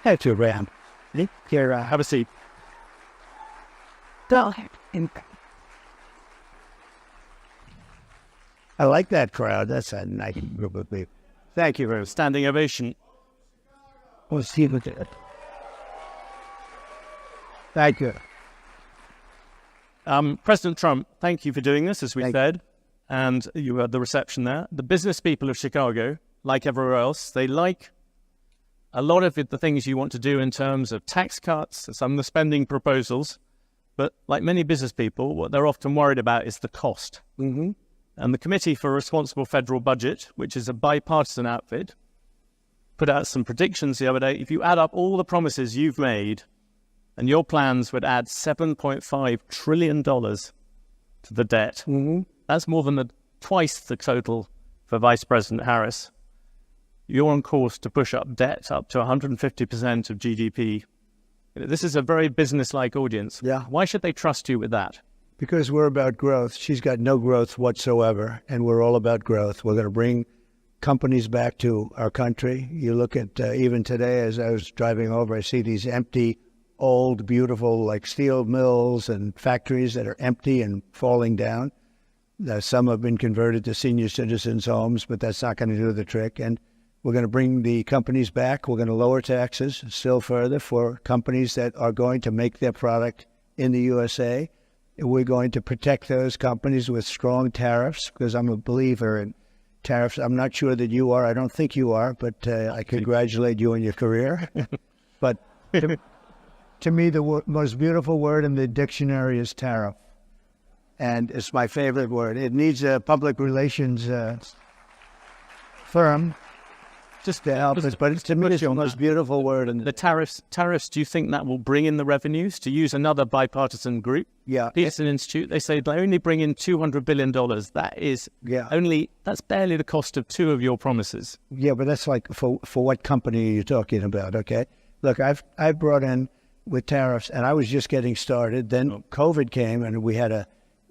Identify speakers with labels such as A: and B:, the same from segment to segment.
A: Have to Ram. Here, have a seat. I like that crowd. That's a nice group of people. Thank you very much.
B: Standing ovation.
A: We'll see what it. Thank you.
B: President Trump, thank you for doing this, as we said. And you had the reception there. The business people of Chicago, like everywhere else, they like a lot of the things you want to do in terms of tax cuts, some of the spending proposals. But like many business people, what they're often worried about is the cost.
A: Mm-hmm.
B: And the Committee for a Responsible Federal Budget, which is a bipartisan outfit, put out some predictions the other day. If you add up all the promises you've made, and your plans would add $7.5 trillion to the debt.
A: Mm-hmm.
B: That's more than twice the total for Vice President Harris. You're on course to push up debt up to 150% of GDP. This is a very business-like audience.
A: Yeah.
B: Why should they trust you with that?
A: Because we're about growth. She's got no growth whatsoever, and we're all about growth. We're going to bring companies back to our country. You look at even today, as I was driving over, I see these empty, old, beautiful, like steel mills and factories that are empty and falling down. Some have been converted to senior citizens' homes, but that's not going to do the trick. And we're going to bring the companies back. We're going to lower taxes still further for companies that are going to make their product in the USA. We're going to protect those companies with strong tariffs, because I'm a believer in tariffs. I'm not sure that you are. I don't think you are, but I congratulate you on your career. But to me, the most beautiful word in the dictionary is tariff. And it's my favorite word. It needs a public relations firm just to help us, but it's, to me, it's the most beautiful word. And
B: the tariffs, do you think that will bring in the revenues? To use another bipartisan group, Peterson Institute, they say they only bring in $200 billion. That is that's barely the cost of two of your promises.
A: Yeah, but that's like, for what company are you talking about, okay? Look, I've brought in with tariffs, and I was just getting started. Then COVID came, and we had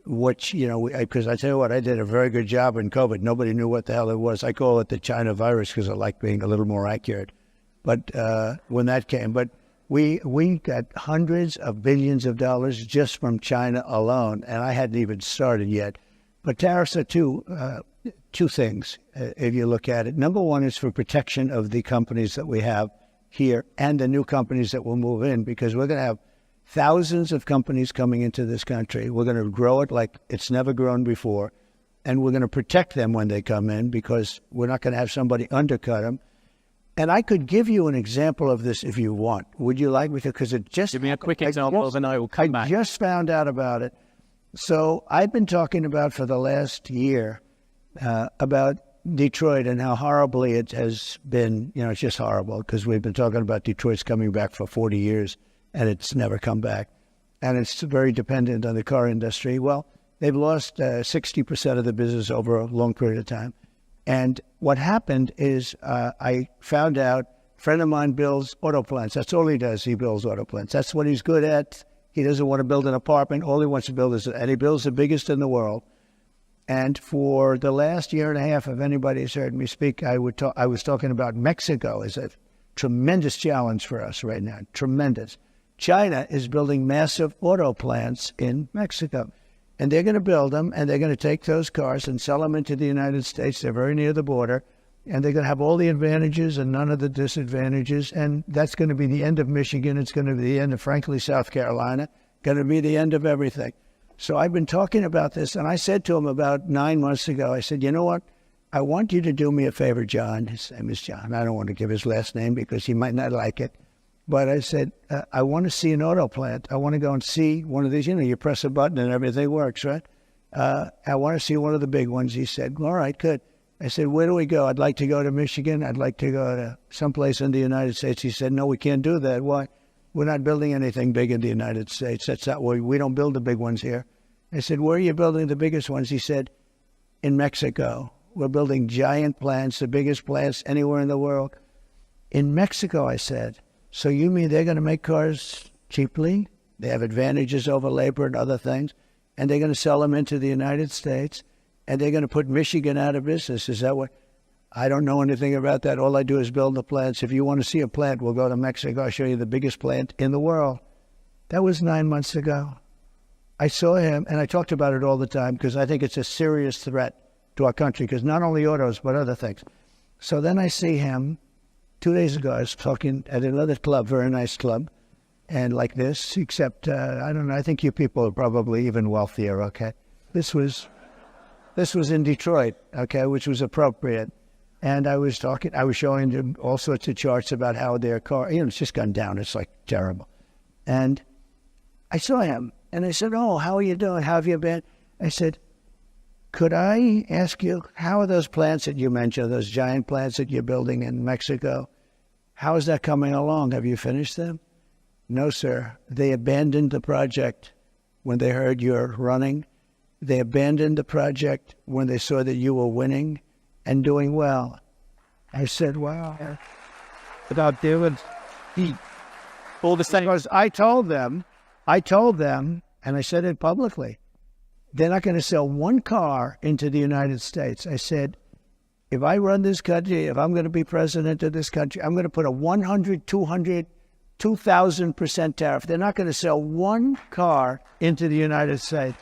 A: because I tell you what, I did a very good job in COVID. Nobody knew what the hell it was. I call it the China virus because I like being a little more accurate. But when that came, but we got hundreds of billions of dollars just from China alone, and I hadn't even started yet. But tariffs are two things, if you look at it. Number one is for protection of the companies that we have here and the new companies that will move in, because we're going to have thousands of companies coming into this country. We're going to grow it like it's never grown before, and we're going to protect them when they come in, because we're not going to have somebody undercut them. And I could give you an example of this if you want. Would you like me to? Because it just...
B: Give me a quick example, and I will come back.
A: I just found out about it. So I've been talking about for the last year about Detroit and how horribly it has been. It's just horrible, because we've been talking about Detroit's coming back for 40 years. And it's never come back. And it's very dependent on the car industry. Well, they've lost 60% of the business over a long period of time. And what happened is I found out a friend of mine builds auto plants. That's all he does. He builds auto plants. That's what he's good at. He doesn't want to build an apartment. All he wants to build and he builds the biggest in the world. And for the last year and a half, if anybody's heard me speak, I was talking about Mexico as a tremendous challenge for us right now. Tremendous. China is building massive auto plants in Mexico, and they're going to build them, and they're going to take those cars and sell them into the United States. They're very near the border, and they're going to have all the advantages and none of the disadvantages, and that's going to be the end of Michigan. It's going to be the end of, frankly, South Carolina, going to be the end of everything. So I've been talking about this, and I said to him about 9 months ago, I said, you know what? I want you to do me a favor, John. His name is John. I don't want to give his last name because he might not like it. But I said, I want to see an auto plant. I want to go and see one of these. You press a button and everything works, right? I want to see one of the big ones. He said, all right, good. I said, where do we go? I'd like to go to Michigan. I'd like to go to someplace in the United States. He said, no, we can't do that. Why? We're not building anything big in the United States. That's not where we don't build the big ones here. I said, where are you building the biggest ones? He said, in Mexico. We're building giant plants, the biggest plants anywhere in the world. In Mexico, I said, so you mean they're going to make cars cheaply? They have advantages over labor and other things, and they're going to sell them into the United States, and they're going to put Michigan out of business. Is that what? I don't know anything about that. All I do is build the plants. If you want to see a plant, we'll go to Mexico. I'll show you the biggest plant in the world. That was 9 months ago. I saw him, and I talked about it all the time because I think it's a serious threat to our country, because not only autos, but other things. So then I see him 2 days ago. I was talking at another club, very nice club, and like this, except, I don't know, I think you people are probably even wealthier, okay? This was in Detroit, okay, which was appropriate. And I was showing them all sorts of charts about how their car, it's just gone down. It's like terrible. And I saw him, and I said, oh, how are you doing? How have you been? I said, could I ask you, how are those plants that you mentioned, those giant plants that you're building in Mexico, how is that coming along? Have you finished them? No, sir. They abandoned the project when they heard you're running. They abandoned the project when they saw that you were winning and doing well. I said, wow. Without doing
B: all the same.
A: Because I told them, and I said it publicly, they're not going to sell one car into the United States. I said, if I run this country, if I'm going to be president of this country, I'm going to put a 100, 200, 2,000% tariff. They're not going to sell one car into the United States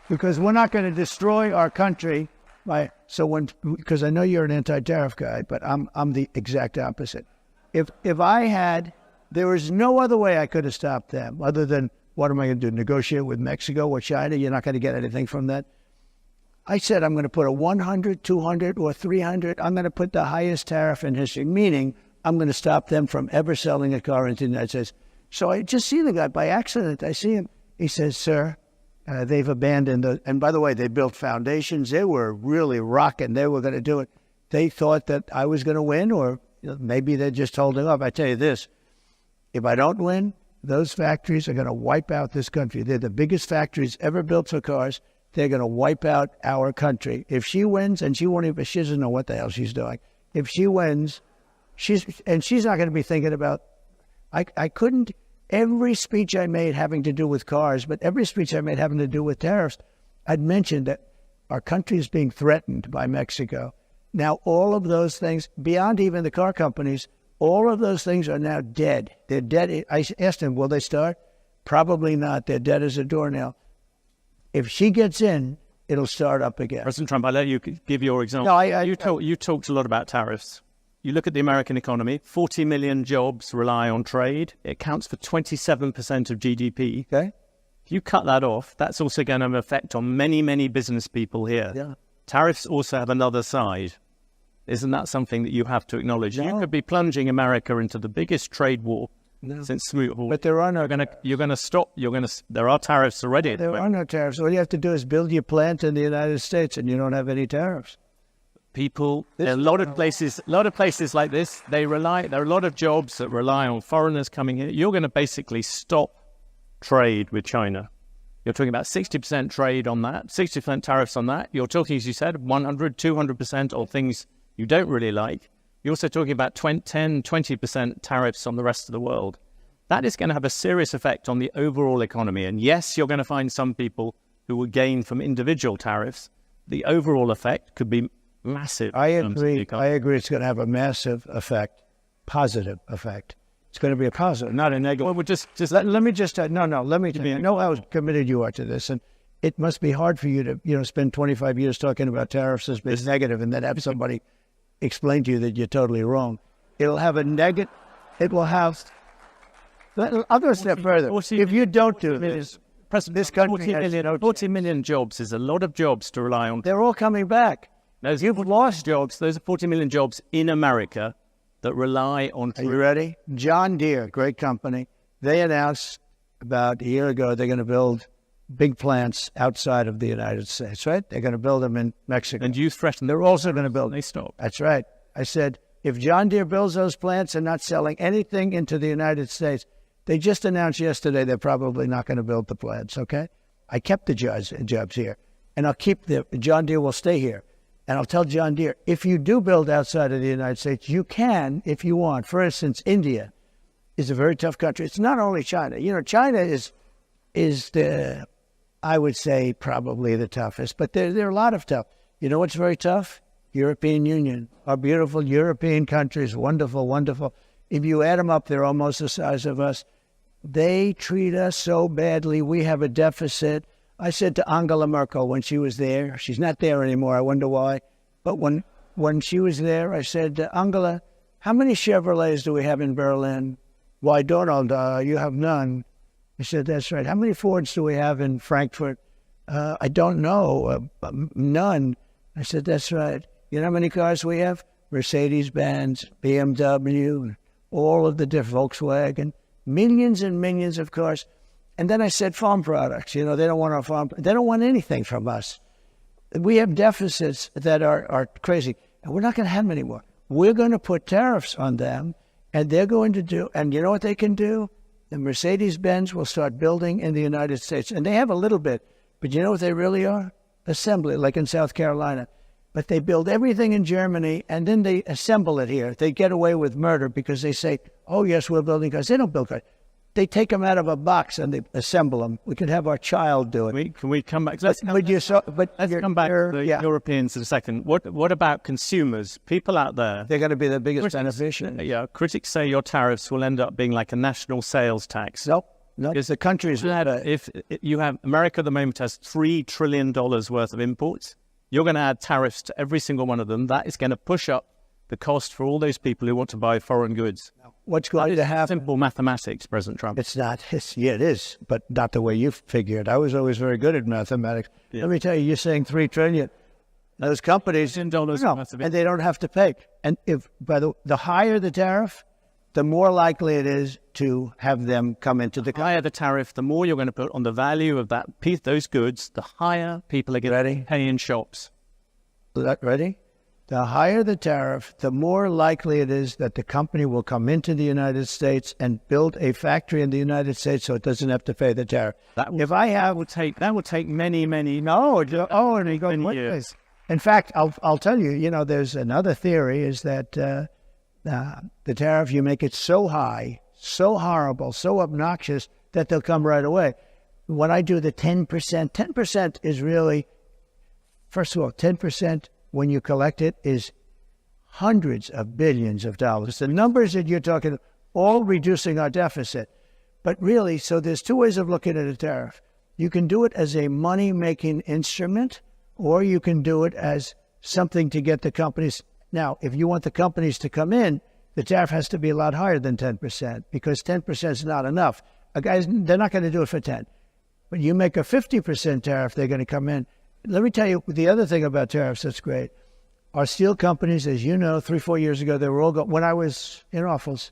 A: because we're not going to destroy our country. Because I know you're an anti-tariff guy, but I'm the exact opposite. If there was no other way I could have stopped them other than, what am I going to do, negotiate with Mexico or China? You're not going to get anything from that. I said I'm going to put a 100, 200, or 300. I'm going to put the highest tariff in history, meaning I'm going to stop them from ever selling a car into the United States. So I just see the guy by accident. I see him. He says, sir, they've abandoned and by the way, they built foundations. They were really rocking. They were going to do it. They thought that I was going to win, or maybe they're just holding up. I tell you this, if I don't win, those factories are going to wipe out this country. They're the biggest factories ever built for cars. They're going to wipe out our country. If she wins, and she doesn't know what the hell she's doing. If she wins, she's not going to be thinking about, I couldn't, every speech I made having to do with cars, but every speech I made having to do with tariffs, I'd mentioned that our country is being threatened by Mexico. Now, all of those things, beyond even the car companies, all of those things are now dead. They're dead. I asked him, will they start? Probably not. They're dead as a doornail. If she gets in, it'll start up again.
B: President Trump, I'll let you give your example.
A: No,
B: you talked a lot about tariffs. You look at the American economy, 40 million jobs rely on trade. It accounts for 27% of GDP.
A: Okay.
B: If you cut that off, that's also going to have an effect on many, many business people here.
A: Yeah.
B: Tariffs also have another side. Isn't that something that you have to acknowledge?
A: No.
B: You could be plunging America into the biggest trade war since Smoot Hall.
A: But there are no.
B: You're going to stop. There are tariffs already.
A: There are no tariffs. All you have to do is build your plant in the United States, and you don't have any tariffs.
B: People, there are a lot of places like this. There are a lot of jobs that rely on foreigners coming here. You're going to basically stop trade with China. You're talking about 60% trade on that, 60% tariffs on that. You're talking, as you said, 100, 200% on things you don't really like. You're also talking about 10, 20% tariffs on the rest of the world. That is going to have a serious effect on the overall economy. And yes, you're going to find some people who will gain from individual tariffs. The overall effect could be massive.
A: I agree. It's going to have a massive effect, positive effect. It's going to be a positive, not a negative.
B: Well,
A: let me just know how committed you are to this, and it must be hard for you to spend 25 years talking about tariffs as being negative, and then have somebody explain to you that you're totally wrong. It'll have a negative. It will have. I'll go a step further. If you don't do this, this country has
B: 40 million jobs is a lot of jobs to rely on.
A: They're all coming back.
B: You've lost jobs. Those are 40 million jobs in America that rely on.
A: Are you ready? John Deere, great company. They announced about a year ago they're going to build big plants outside of the United States, right? They're going to build them in Mexico.
B: And you threatened
A: They're also going to build.
B: they stop.
A: That's right. I said, if John Deere builds those plants and not selling anything into the United States, they just announced yesterday they're probably not going to build the plants, okay? I kept the jobs here, and I'll keep John Deere will stay here. And I'll tell John Deere, if you do build outside of the United States, you can if you want. For instance, India is a very tough country. It's not only China. You know, China is the, I would say, probably the toughest. But there are a lot of tough. You know what's very tough? European Union. Our beautiful European countries, wonderful, wonderful. If you add them up, they're almost the size of us. They treat us so badly. We have a deficit. I said to Angela Merkel when she was there, she's not there anymore, I wonder why, but when she was there, I said, Angela, how many Chevrolets do we have in Berlin? Why, Donald, you have none. I said, that's right. How many Fords do we have in Frankfurt? I don't know, none. I said, that's right. You know how many cars we have? Mercedes-Benz, BMW, all of the different Volkswagen, millions and millions of cars. And then I said farm products. You know, they don't want our farm. They don't want anything from us. We have deficits that are crazy. And we're not going to have them anymore. We're going to put tariffs on them. And they're going to do, and you know what they can do? The Mercedes-Benz will start building in the United States. And they have a little bit. But you know what they really are? Assembly, like in South Carolina. But they build everything in Germany, and then they assemble it here. They get away with murder because they say, oh, yes, we're building cars. They don't build cars. They take them out of a box and they assemble them. We could have our child do it.
B: Can we come back?
A: Let's come back
B: to the Europeans in a second. What about consumers? People out there.
A: They're going to be the biggest beneficiaries.
B: Yeah, critics say your tariffs will end up being like a national sales tax.
A: No, because the countries.
B: If you have America at the moment has $3 trillion worth of imports, you're going to add tariffs to every single one of them. That is going to push up the cost for all those people who want to buy foreign goods.
A: What's going to happen?
B: Simple mathematics, President Trump.
A: It's not. Yeah, it is, but not the way you figured. I was always very good at mathematics. Yeah. Let me tell you, you're saying $3 trillion. Those companies, and they don't have to pay. And if the higher the tariff, the more likely it is to have them come into the
B: higher the tariff, the more you're going to put on the value of that piece, those goods. The higher people are going to pay in shops.
A: Ready? The higher the tariff, the more likely it is that the company will come into the United States and build a factory in the United States so it doesn't have to pay the tariff.
B: That will take many
A: years. In fact, I'll tell you, you know, there's another theory is that the tariff, you make it so high, so horrible, so obnoxious that they'll come right away. When I do the 10%, 10% is really, first of all, 10%, when you collect it, is hundreds of billions of dollars. The numbers that you're talking, all reducing our deficit. But really, so there's two ways of looking at a tariff. You can do it as a money-making instrument, or you can do it as something to get the companies. Now, if you want the companies to come in, the tariff has to be a lot higher than 10%, because 10% is not enough. They're not going to do it for 10. When you make a 50% tariff, they're going to come in. Let me tell you the other thing about tariffs that's great. Our steel companies, as you know, 3-4 years ago, they were all when I was in office,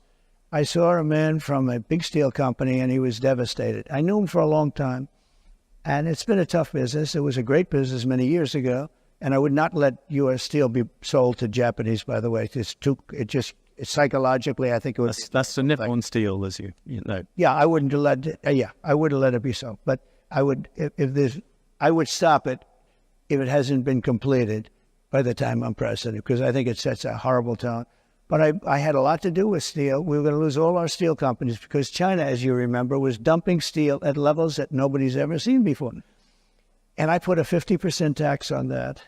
A: I saw a man from a big steel company, and he was devastated. I knew him for a long time, and it's been a tough business. It was a great business many years ago, and I would not let U.S. steel be sold to Japanese, by the way. Psychologically, I think it was...
B: That's the Nippon steel, as you know.
A: Yeah, I wouldn't let it be sold. But I would, I would stop it if it hasn't been completed by the time I'm president, because I think it sets a horrible tone. But I had a lot to do with steel. We were going to lose all our steel companies because China, as you remember, was dumping steel at levels that nobody's ever seen before. And I put a 50% tax on that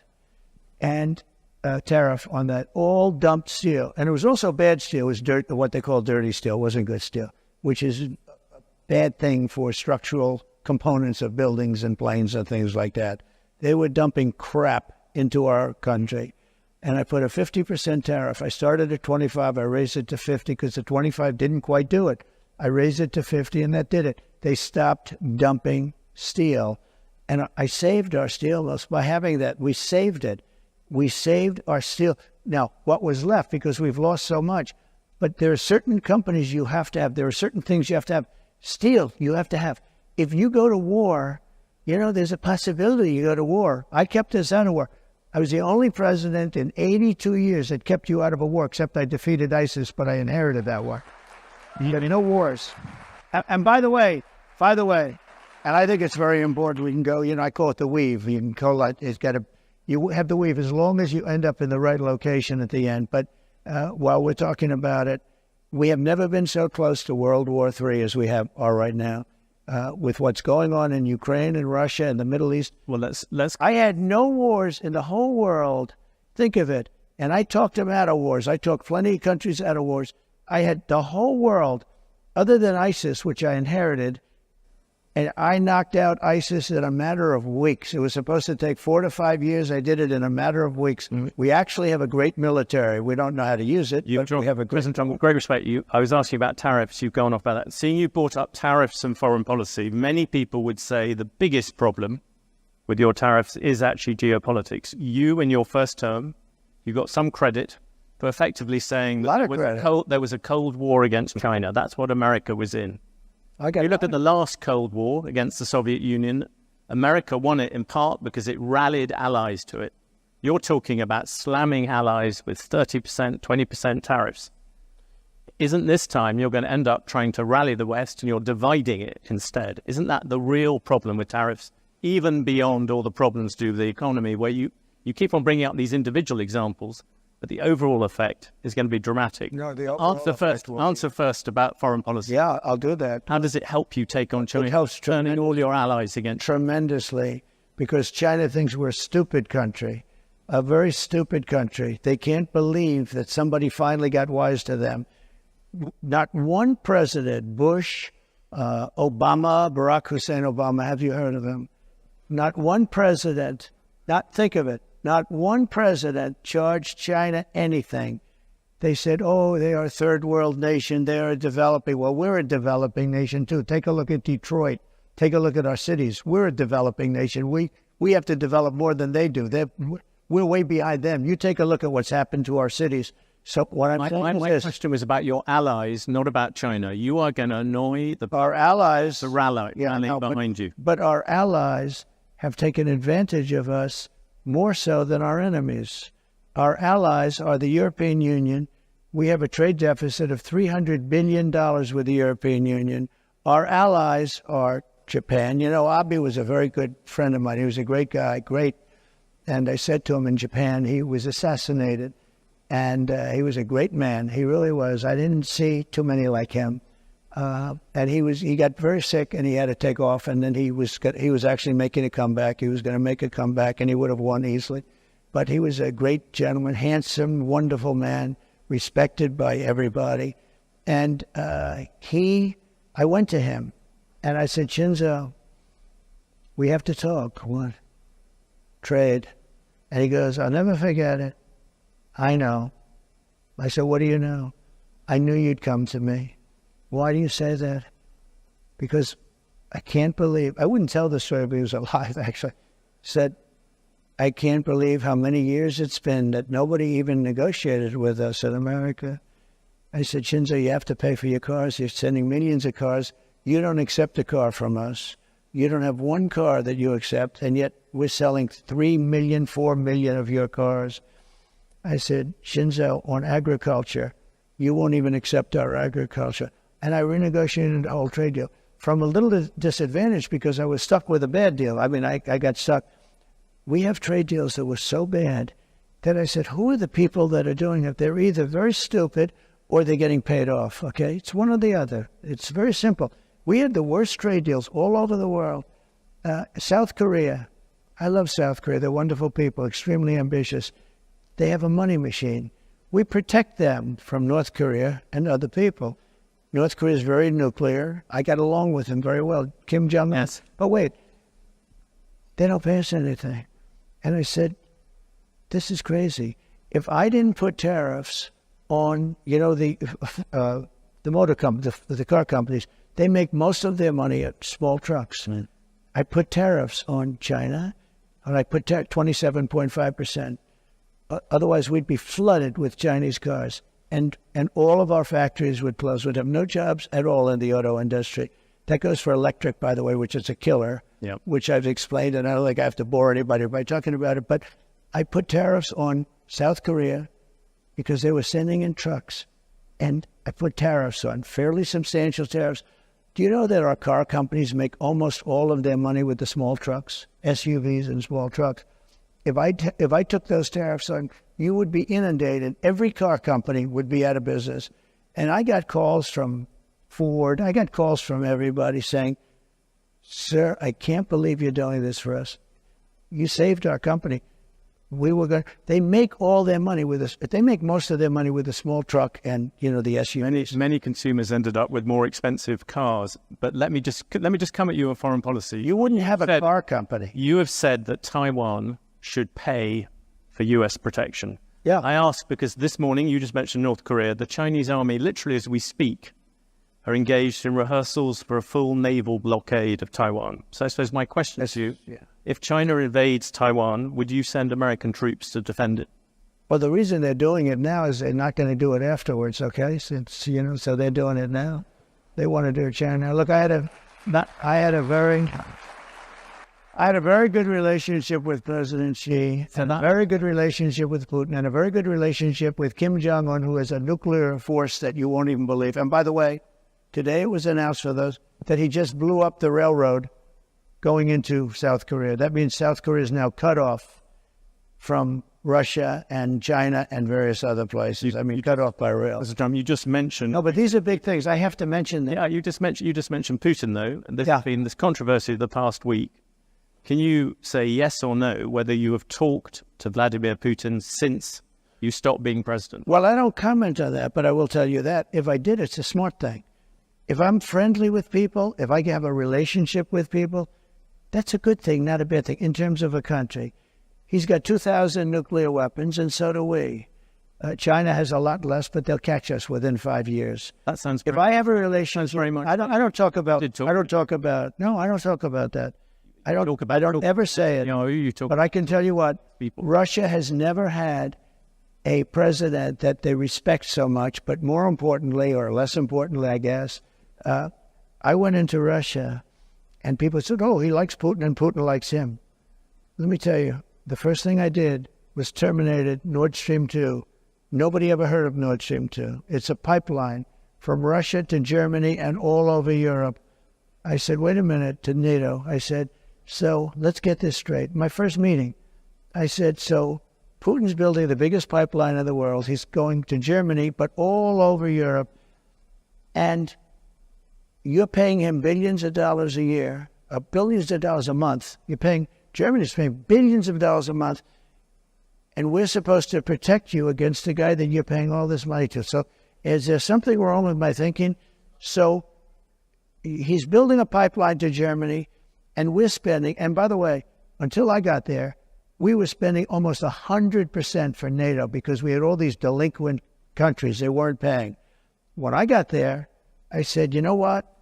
A: and a tariff on that, all dumped steel. And it was also bad steel. It was what they call dirty steel. It wasn't good steel, which is a bad thing for structural components of buildings and planes and things like that. They were dumping crap into our country. And I put a 50% tariff. I started at 25. I raised it to 50 because the 25 didn't quite do it. I raised it to 50, and that did it. They stopped dumping steel. And I saved our steel mills by having that. We saved it. We saved our steel. Now, what was left, because we've lost so much, but there are certain companies you have to have. There are certain things you have to have. Steel, you have to have. If you go to war you know, there's a possibility you go to war. I kept us out of war. I was the only president in 82 years that kept you out of a war, except I defeated ISIS, but I inherited that war. You got no wars. And by the way, and I think it's very important, we can go, you know, I call it the weave. You can call it, you have the weave as long as you end up in the right location at the end. But while we're talking about it, we have never been so close to World War III as we are right now. With what's going on in Ukraine and Russia and the Middle East.
B: Well, let's.
A: I had no wars in the whole world. Think of it. And I talked them out of wars. I talked plenty of countries out of wars. I had the whole world, other than ISIS, which I inherited, and I knocked out ISIS in a matter of weeks. It was supposed to take 4 to 5 years. I did it in a matter of weeks. We actually have a great military. We don't know how to use it, but we have a great...
B: President Trump, great respect. I was asking about tariffs. You've gone off about that. Seeing you brought up tariffs and foreign policy, many people would say the biggest problem with your tariffs is actually geopolitics. You, in your first term, you got some credit for effectively saying that there was a Cold War against China. That's what America was in. You look at the last Cold War against the Soviet Union, America won it in part because it rallied allies to it. You're talking about slamming allies with 30%, 20% tariffs. Isn't this time you're going to end up trying to rally the West and you're dividing it instead? Isn't that the real problem with tariffs, even beyond all the problems due to the economy, where you keep on bringing up these individual examples, but the overall effect is going to be dramatic?
A: No,
B: answer first about foreign policy.
A: Yeah, I'll do that.
B: How does it help you take on China?
A: It helps
B: turning all your allies against
A: tremendously, because China thinks we're a stupid country, a very stupid country. They can't believe that somebody finally got wise to them. Not one president, Bush, Obama, Barack Hussein Obama, have you heard of him? Not one president, think of it, not one president charged China anything. They said, oh, they are a third world nation. They are developing. Well, we're a developing nation, too. Take a look at Detroit. Take a look at our cities. We're a developing nation. We have to develop more than they do. We're way behind them. You take a look at what's happened to our cities. So what I'm saying
B: my question was about your allies, not about China. You are going to annoy
A: our allies,
B: the rallying behind you.
A: But our allies have taken advantage of us more so than our enemies. Our allies are the European Union. We have a trade deficit of $300 billion with the European Union. Our allies are Japan. You know, Abe was a very good friend of mine. He was a great guy, great. And I said to him in Japan, he was assassinated. And he was a great man. He really was. I didn't see too many like him. And he got very sick and he had to take off. And then he was actually making a comeback. He was going to make a comeback and he would have won easily. But he was a great gentleman, handsome, wonderful man, respected by everybody. And I went to him and I said, Shinzo, we have to talk. What? Trade. And he goes, I'll never forget it. I know. I said, what do you know? I knew you'd come to me. Why do you say that? Because I can't believe, I wouldn't tell the story if he was alive, actually. Said, I can't believe how many years it's been that nobody even negotiated with us in America. I said, Shinzo, you have to pay for your cars. You're sending millions of cars. You don't accept a car from us. You don't have one car that you accept, and yet we're selling 3 million, 4 million of your cars. I said, Shinzo, on agriculture, you won't even accept our agriculture. And I renegotiated the whole trade deal from a little disadvantage because I was stuck with a bad deal. I mean, I got stuck. We have trade deals that were so bad that I said, who are the people that are doing it? They're either very stupid or they're getting paid off, okay? It's one or the other. It's very simple. We had the worst trade deals all over the world. South Korea, I love South Korea. They're wonderful people, extremely ambitious. They have a money machine. We protect them from North Korea and other people. North Korea is very nuclear. I got along with him very well. Kim Jong-un.
B: Yes.
A: But wait, they don't pay us anything. And I said, this is crazy. If I didn't put tariffs on, you know, the motor companies, the car companies, they make most of their money at small trucks. Mm. I put tariffs on China, and I put 27.5%. Otherwise, we'd be flooded with Chinese cars, and all of our factories would close. We'd have no jobs at all in the auto industry. That goes for electric, by the way, which is a killer.
B: Yep.
A: which I've explained, and I don't think I have to bore anybody by talking about it, but I put tariffs on South Korea because they were sending in trucks, and I put tariffs on, fairly substantial tariffs. Do you know that our car companies make almost all of their money with the small trucks, SUVs and small trucks? If I took those tariffs on, you would be inundated. Every car company would be out of business. And I got calls from Ford. I got calls from everybody saying, sir, I can't believe you're doing this for us. You saved our company. They make all their money with us. They make most of their money with the small truck and, the SUVs.
B: Many consumers ended up with more expensive cars. But let me just come at you on foreign policy.
A: You wouldn't have a car company.
B: You have said that Taiwan should pay for U.S. protection.
A: Yeah.
B: I ask because this morning you just mentioned North Korea. The Chinese army, literally as we speak, are engaged in rehearsals for a full naval blockade of Taiwan. So I suppose my question to you, if China invades Taiwan, would you send American troops to defend it?
A: Well, the reason they're doing it now is they're not going to do it afterwards, okay? Since, so they're doing it now. They want to do it China. Look, I had a very good relationship with President Xi, and a very good relationship with Putin, and a very good relationship with Kim Jong-un, who has a nuclear force that you won't even believe. And by the way, today it was announced for those that he just blew up the railroad going into South Korea. That means South Korea is now cut off from Russia and China and various other places. Cut off by rail.
B: You just mentioned...
A: No, but these are big things. I have to mention them.
B: Yeah, you just mentioned Putin, though. And there's been this controversy the past week. Can you say yes or no whether you have talked to Vladimir Putin since you stopped being president?
A: Well, I don't comment on that, but I will tell you that if I did, it's a smart thing. If I'm friendly with people, if I have a relationship with people, that's a good thing, not a bad thing, in terms of a country. He's got 2,000 nuclear weapons, and so do we. China has a lot less, but they'll catch us within 5 years.
B: That sounds.
A: If I have a relationship,
B: very much.
A: I don't talk about that. I don't ever say it. But I can tell you what, Russia has never had a president that they respect so much. But more importantly, or less importantly, I guess, I went into Russia, and people said, "Oh, he likes Putin, and Putin likes him." Let me tell you, the first thing I did was terminated Nord Stream 2. Nobody ever heard of Nord Stream 2. It's a pipeline from Russia to Germany and all over Europe. I said, wait a minute, to NATO. I said, so let's get this straight. My first meeting, I said, so Putin's building the biggest pipeline in the world. He's going to Germany, but all over Europe. And you're paying him billions of dollars a year, billions of dollars a month. Germany's paying billions of dollars a month. And we're supposed to protect you against the guy that you're paying all this money to. So is there something wrong with my thinking? So he's building a pipeline to Germany, and we're spending, and by the way, until I got there, we were spending almost 100% for NATO because we had all these delinquent countries they weren't paying. When I got there, I said, you know what?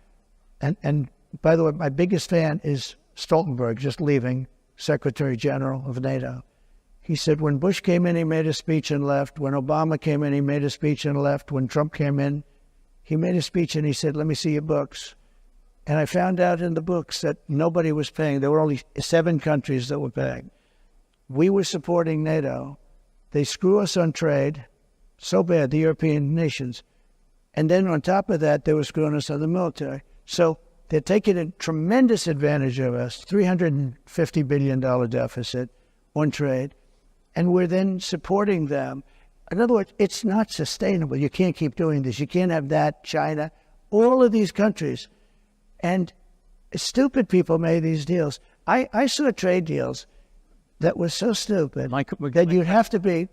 A: And by the way, my biggest fan is Stoltenberg, just leaving, Secretary General of NATO. He said when Bush came in, he made a speech and left. When Obama came in, he made a speech and left. When Trump came in, he made a speech and he said, let me see your books. And I found out in the books that nobody was paying. There were only 7 countries that were paying. We were supporting NATO. They screw us on trade so bad, the European nations. And then on top of that, they were screwing us on the military. So they're taking a tremendous advantage of us, $350 billion deficit on trade. And we're then supporting them. In other words, it's not sustainable. You can't keep doing this. You can't have that, China, all of these countries. And stupid people made these deals. I saw trade deals that were so stupid that you'd have to be,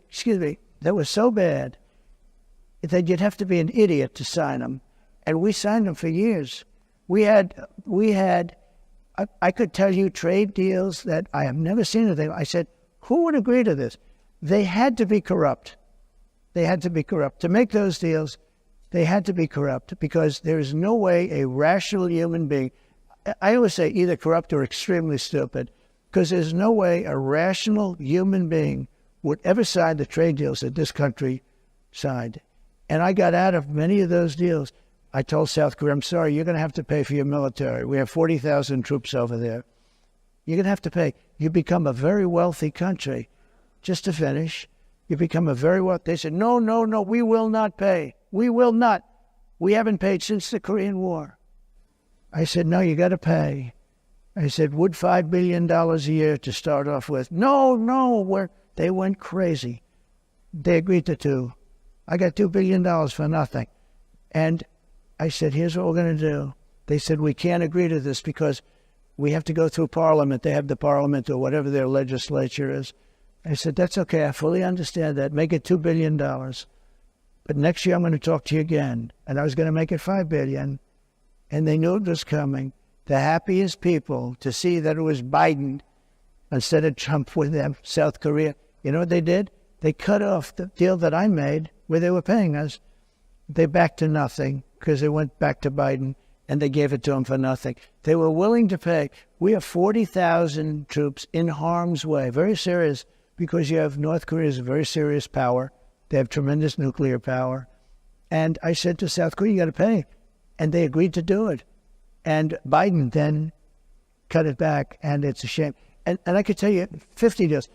A: that was so bad that you'd have to be an idiot to sign them. And we signed them for years. We had, I could tell you trade deals that I have never seen anything. I said, who would agree to this? They had to be corrupt. They had to be corrupt. To make those deals, they had to be corrupt because there is no way a rational human being, I always say either corrupt or extremely stupid, because there's no way a rational human being would ever sign the trade deals that this country signed. And I got out of many of those deals. I told South Korea, I'm sorry, you're going to have to pay for your military. We have 40,000 troops over there. You're going to have to pay. You become a very wealthy country. Just to finish, you become a very wealthy. They said, no, no, no, we will not pay. We will not. We haven't paid since the Korean War. I said, no, you got to pay. I said, would $5 billion a year to start off with? No, no, they went crazy. They agreed to $2. I got $2 billion for nothing. And I said, here's what we're going to do. They said, we can't agree to this because we have to go through Parliament. They have the Parliament or whatever their legislature is. I said, that's okay. I fully understand that. Make it $2 billion. But next year I'm going to talk to you again. And I was going to make it $5 billion. And they knew it was coming. The happiest people to see that it was Biden instead of Trump with them, South Korea. You know what they did? They cut off the deal that I made where they were paying us. They backed to nothing because they went back to Biden and they gave it to him for nothing. They were willing to pay. We have 40,000 troops in harm's way. Very serious, because you have North Korea is a very serious power. They have tremendous nuclear power. And I said to South Korea, you got to pay. And they agreed to do it. And Biden then cut it back, and it's a shame. And I could tell you 50 deals.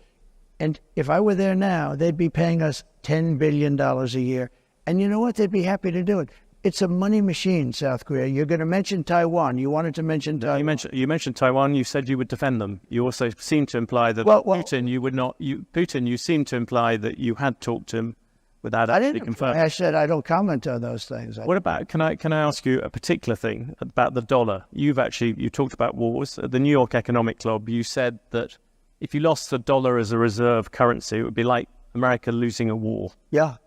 A: And if I were there now, they'd be paying us $10 billion a year. And you know what? They'd be happy to do it. It's a money machine, South Korea. You're going to mention Taiwan. You wanted to mention Taiwan.
B: You mentioned Taiwan. You said you would defend them. You also seemed to imply that Putin, you would not. Putin, you seemed to imply that you had talked to him without actually confirming.
A: I said I don't comment on those things.
B: What about? Can I ask you a particular thing about the dollar? You talked about wars at the New York Economic Club. You said that if you lost the dollar as a reserve currency, it would be like America losing a war.
A: Yeah.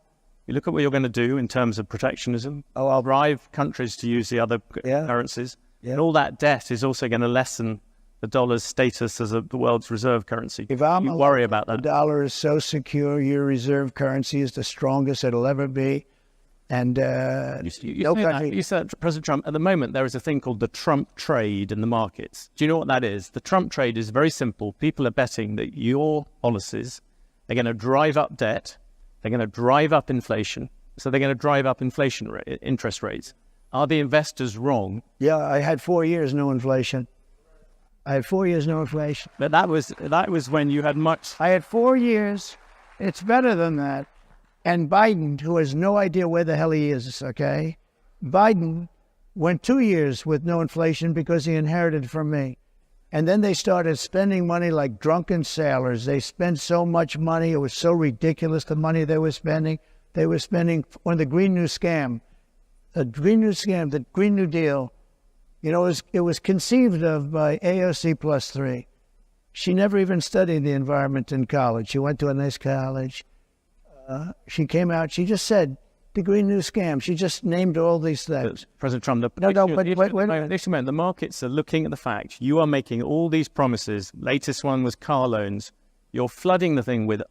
B: You look at what you're going to do in terms of protectionism. I'll drive countries to use the other currencies. Yeah. And all that debt is also going to lessen the dollar's status as the world's reserve currency.
A: If I'm
B: you worry about that.
A: The dollar is so secure, your reserve currency is the strongest it'll ever be. And
B: you said, President Trump, at the moment there is a thing called the Trump trade in the markets. Do you know what that is? The Trump trade is very simple. People are betting that your policies are going to drive up debt. They're going to drive up inflation. So they're going to drive up interest rates. Are the investors wrong?
A: Yeah, I had 4 years no inflation. But
B: that was when you had much.
A: I had 4 years. It's better than that. And Biden, who has no idea where the hell he is, okay? Biden went 2 years with no inflation because he inherited from me. And then they started spending money like drunken sailors. They spent so much money. It was so ridiculous, the money they were spending. They were spending on the Green New Scam. The Green New Scam, the Green New Deal, you know, it was conceived of by AOC +3. She never even studied the environment in college. She went to a nice college. She came out, she just said, the Green New Scam. She just named all these things.
B: President Trump, the markets are looking at the fact you are making all these promises. Latest one was car loans. You're flooding the thing with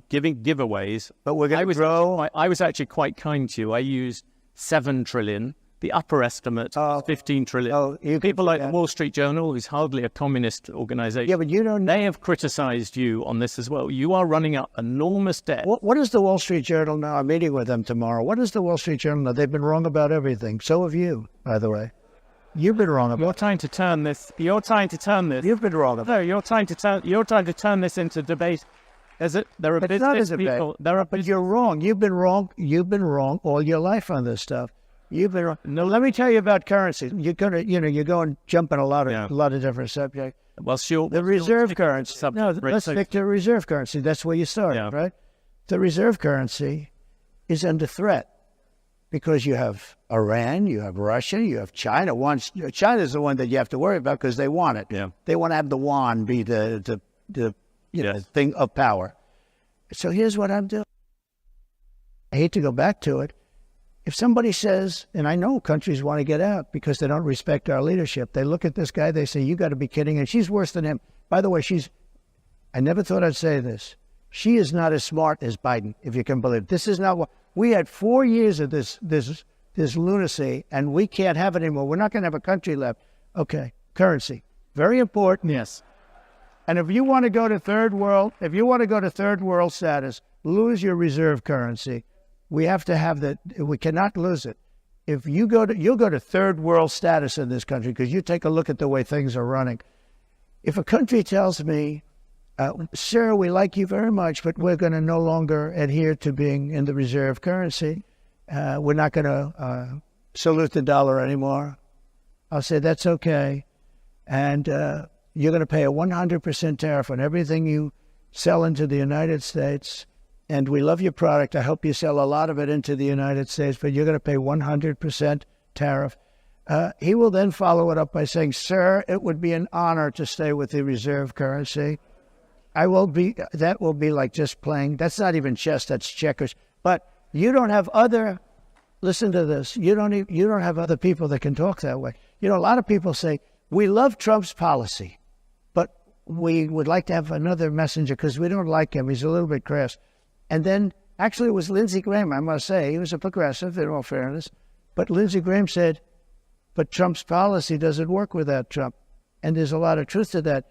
B: giving giveaways.
A: But we're going to grow.
B: I was actually quite kind to you. I used 7 trillion. The upper estimate is 15 trillion. People like the Wall Street Journal, who's hardly a communist organization.
A: Yeah, but you don't.
B: They have criticized you on this as well. You are running up enormous debt.
A: What is the Wall Street Journal now? I'm meeting with them tomorrow. What is the Wall Street Journal now? They've been wrong about everything. So have you, by the way. You've been wrong about.
B: You're trying to turn this. You've
A: been wrong about.
B: No, you're trying to turn this into debate. There are business people.
A: But you're wrong. You've been wrong all your life on this stuff. You've been wrong. No, let me tell you about currency. You're going jumping a lot of different subjects.
B: Well,
A: the reserve currency. Let's stick to reserve currency. That's where you start, right? The reserve currency is under threat because you have Iran, you have Russia, you have China. China's the one that you have to worry about because they want it.
B: Yeah.
A: They want to have the yuan be the thing of power. So here's what I'm doing. I hate to go back to it. If somebody says, and I know countries want to get out because they don't respect our leadership, they look at this guy, they say, you got to be kidding. And she's worse than him. By the way, I never thought I'd say this. She is not as smart as Biden, if you can believe it. This is not what, we had 4 years of this lunacy, and we can't have it anymore. We're not going to have a country left. Okay, currency, very important.
B: Yes.
A: And if you want to go to third world status, lose your reserve currency. We have to have that. We cannot lose it. If you'll go to third world status in this country because you take a look at the way things are running. if a country tells me, sir, we like you very much, but we're going to no longer adhere to being in the reserve currency. We're not going to salute the dollar anymore. I'll say, that's okay. And you're going to pay a 100% tariff on everything you sell into the United States. And we love your product. I hope you sell a lot of it into the United States, but you're going to pay 100% tariff. He will then follow it up by saying, sir, it would be an honor to stay with the reserve currency. That will be like just playing. That's not even chess, that's checkers. But you don't have listen to this, you don't have other people that can talk that way. A lot of people say, we love Trump's policy, but we would like to have another messenger because we don't like him. He's a little bit crass. And then, actually, it was Lindsey Graham, I must say. He was a progressive, in all fairness. But Lindsey Graham said, but Trump's policy doesn't work without Trump. And there's a lot of truth to that.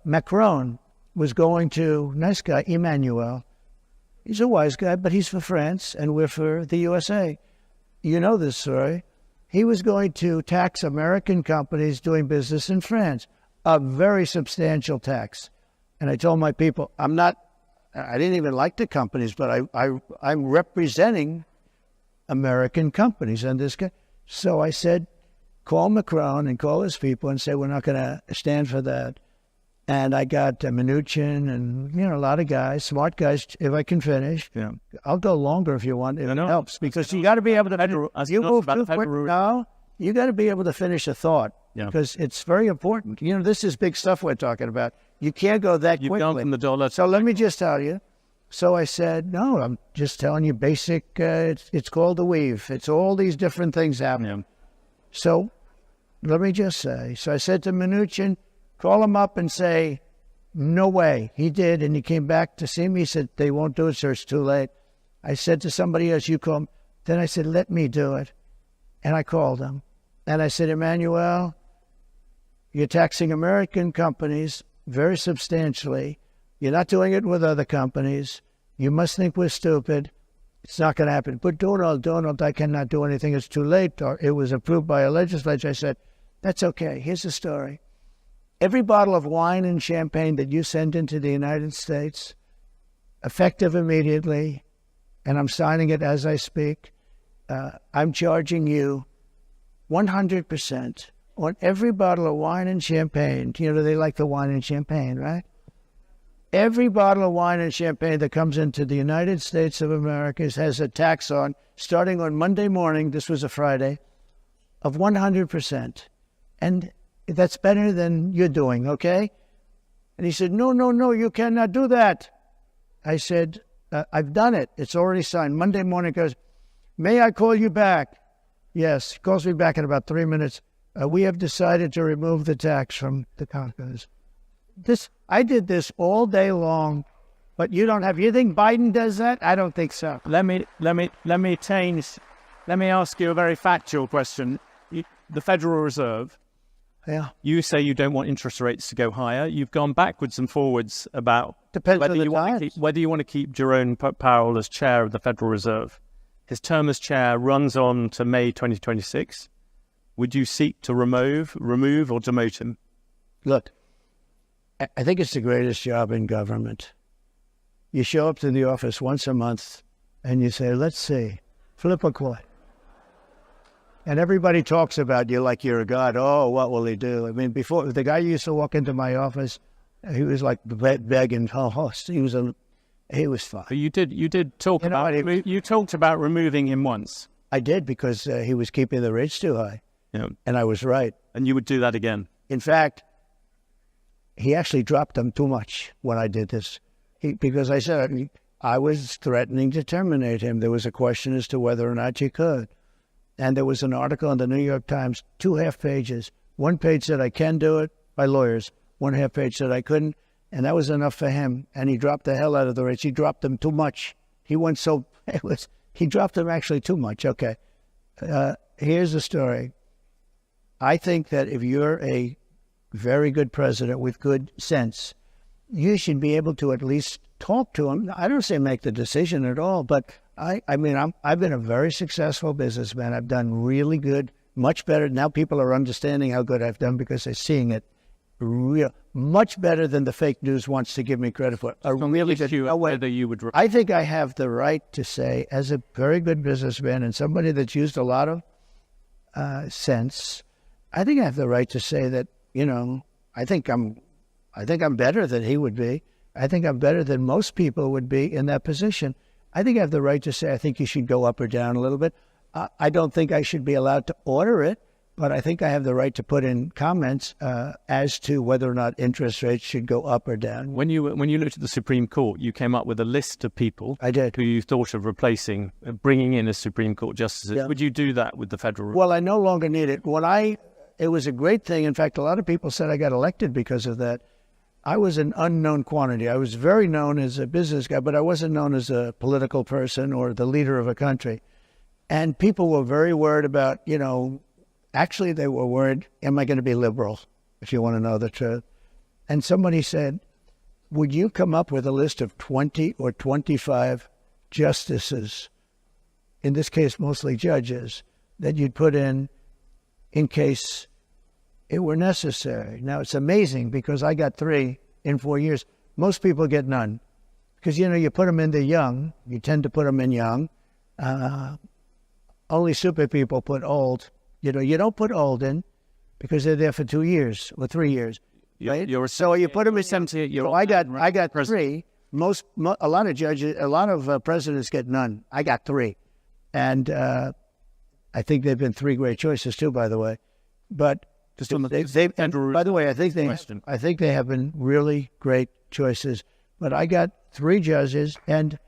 A: Macron was going to, nice guy, Emmanuel. He's a wise guy, but he's for France, and we're for the USA. You know this story. He was going to tax American companies doing business in France, a very substantial tax. And I told my people, I didn't even like the companies, but I'm representing American companies and this guy. So I said, call Macron and call his people and say, we're not going to stand for that. And I got Mnuchin and, a lot of guys, smart guys, if I can finish. Yeah. I'll go longer if you want. It helps because you got to be able to, you move too quick now. You got to be able to finish a thought because it's very important. This is big stuff we're talking about. You can't go that quickly.
B: You've gone from the dollar.
A: So let me just tell you. So I said, no, I'm just telling you basic, it's called the weave. It's all these different things happening. Yeah. So let me just say, so I said to Mnuchin, call him up and say, no way. He did, and he came back to see me. He said, they won't do it, sir, it's too late. I said to somebody else, you call him. Then I said, let me do it. And I called him. And I said, Emmanuel, you're taxing American companies very substantially. You're not doing it with other companies. You must think we're stupid. It's not going to happen. But Donald, I cannot do anything. It's too late. Or it was approved by a legislature. I said, that's okay. Here's the story. Every bottle of wine and champagne that you send into the United States, effective immediately, and I'm signing it as I speak, I'm charging you 100% on every bottle of wine and champagne. They like the wine and champagne, right? Every bottle of wine and champagne that comes into the United States of America has a tax on, starting on Monday morning, this was a Friday, of 100%. And that's better than you're doing, okay? And he said, no, you cannot do that. I said, I've done it. It's already signed. Monday morning goes, may I call you back? Yes, he calls me back in about 3 minutes. We have decided to remove the tax from the companies. I did this all day long, but you think Biden does that? I don't think so.
B: Let me ask you a very factual question. The Federal Reserve, you say you don't want interest rates to go higher. You've gone backwards and forwards about whether you want to keep Jerome Powell as chair of the Federal Reserve. His term as chair runs on to May 2026. Would you seek to remove or demote him?
A: Look, I think it's the greatest job in government. You show up to the office once a month and you say, let's see, flip a coin. And everybody talks about you like you're a god. Oh, what will he do? I mean, before, the guy used to walk into my office, he was like begging, he was fine.
B: But you did talk you talked about removing him once.
A: I did, because he was keeping the rates too high.
B: Yeah.
A: And I was right.
B: And you would do that again?
A: In fact, he actually dropped them too much when I did this. Because I said I was threatening to terminate him. There was a question as to whether or not you could. And there was an article in the New York Times, 2 half pages. 1 page said I can do it by lawyers. 1 half page said I couldn't. And that was enough for him. And he dropped the hell out of the rates. He dropped them too much. He dropped them actually too much. Okay. Here's the story. I think that if you're a very good president with good sense, you should be able to at least talk to him. I don't say make the decision at all, but I've been a very successful businessman. I've done really good, much better. Now people are understanding how good I've done because they're seeing it. much better than the fake news wants to give me credit for. A really good.
B: Whether you would.
A: I think I have the right to say, as a very good businessman and somebody that's used a lot of sense, I think I have the right to say that, I think I'm better than he would be. I think I'm better than most people would be in that position. I think I have the right to say I think you should go up or down a little bit. I don't think I should be allowed to order it, but I think I have the right to put in comments as to whether or not interest rates should go up or down.
B: When you looked at the Supreme Court, you came up with a list of people
A: I did.
B: who you thought of replacing, bringing in as Supreme Court justices.
A: Yeah.
B: Would you do that with the federal?
A: Well, I no longer need it. It was a great thing. In fact, a lot of people said I got elected because of that. I was an unknown quantity. I was very known as a business guy, but I wasn't known as a political person or the leader of a country. And people were very worried about, actually they were worried, am I going to be liberal, if you want to know the truth? And somebody said, would you come up with a list of 20 or 25 justices, in this case mostly judges, that you'd put in case it were necessary? Now, it's amazing because I got 3 in 4 years. Most people get none because, you put them in, they're young. You tend to put them in young. Only super people put old. You don't put old in because they're there for 2 years or 3 years. Right? So you put them in
B: 78 year
A: So
B: old.
A: I got 3. A lot of judges, a lot of presidents get none. I got 3. And I think they've been 3 great choices too, by the way. But
B: Just on
A: and by the way, I think they have been really great choices. But I got 3 judges, and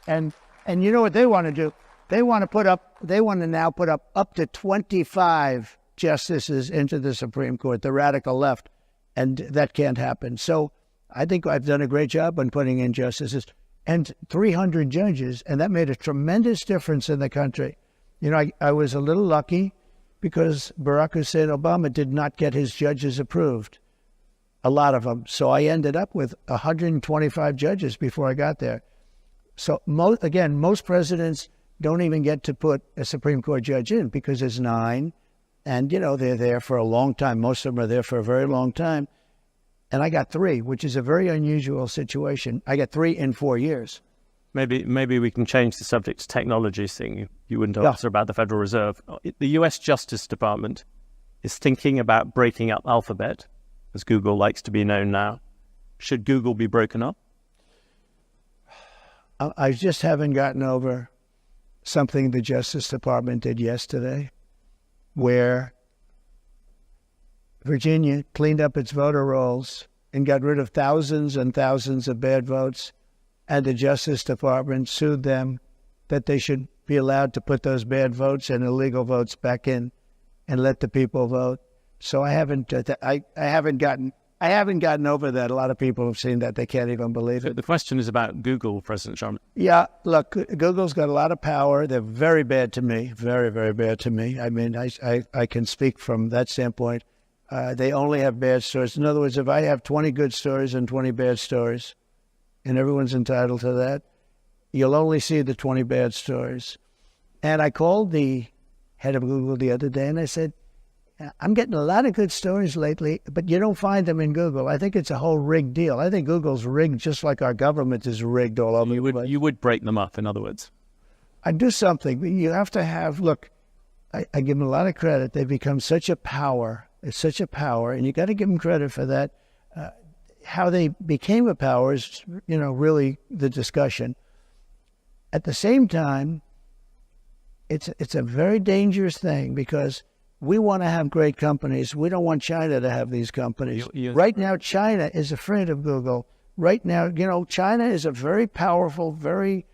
A: you know what they want to do? They want to now put up to 25 justices into the Supreme Court, the radical left, and that can't happen. So I think I've done a great job on putting in justices and 300 judges, and that made a tremendous difference in the country. I was a little lucky because Barack Hussein Obama did not get his judges approved, a lot of them. So I ended up with 125 judges before I got there. So most presidents don't even get to put a Supreme Court judge in because there's 9, and they're there for a long time. Most of them are there for a very long time. And I got 3, which is a very unusual situation. I got 3 in 4 years.
B: Maybe we can change the subject to technology, seeing you wouldn't answer about the Federal Reserve. The US Justice Department is thinking about breaking up Alphabet, as Google likes to be known now. Should Google be broken up?
A: I just haven't gotten over something the Justice Department did yesterday, where Virginia cleaned up its voter rolls and got rid of thousands and thousands of bad votes, and the Justice Department sued them that they should be allowed to put those bad votes and illegal votes back in and let the people vote. So I haven't gotten over that. A lot of people have seen that. They can't even believe it.
B: The question is about Google, President Trump.
A: Yeah, look, Google's got a lot of power. They're very bad to me, very, very bad to me. I mean, I can speak from that standpoint. They only have bad stories. In other words, if I have 20 good stories and 20 bad stories, and everyone's entitled to that, you'll only see the 20 bad stories. And I called the head of Google the other day, and I said, I'm getting a lot of good stories lately, but you don't find them in Google. I think it's a whole rigged deal. I think Google's rigged just like our government is rigged all over the place.
B: You would break them up, in other words.
A: I'd do something. You have to have, look, I give them a lot of credit. They've become such a power. It's such a power, and you got to give them credit for that. How they became a power is, really the discussion. At the same time, it's a very dangerous thing because we want to have great companies. We don't want China to have these companies. Right now, China is afraid of Google. Right now, China is a very powerful, very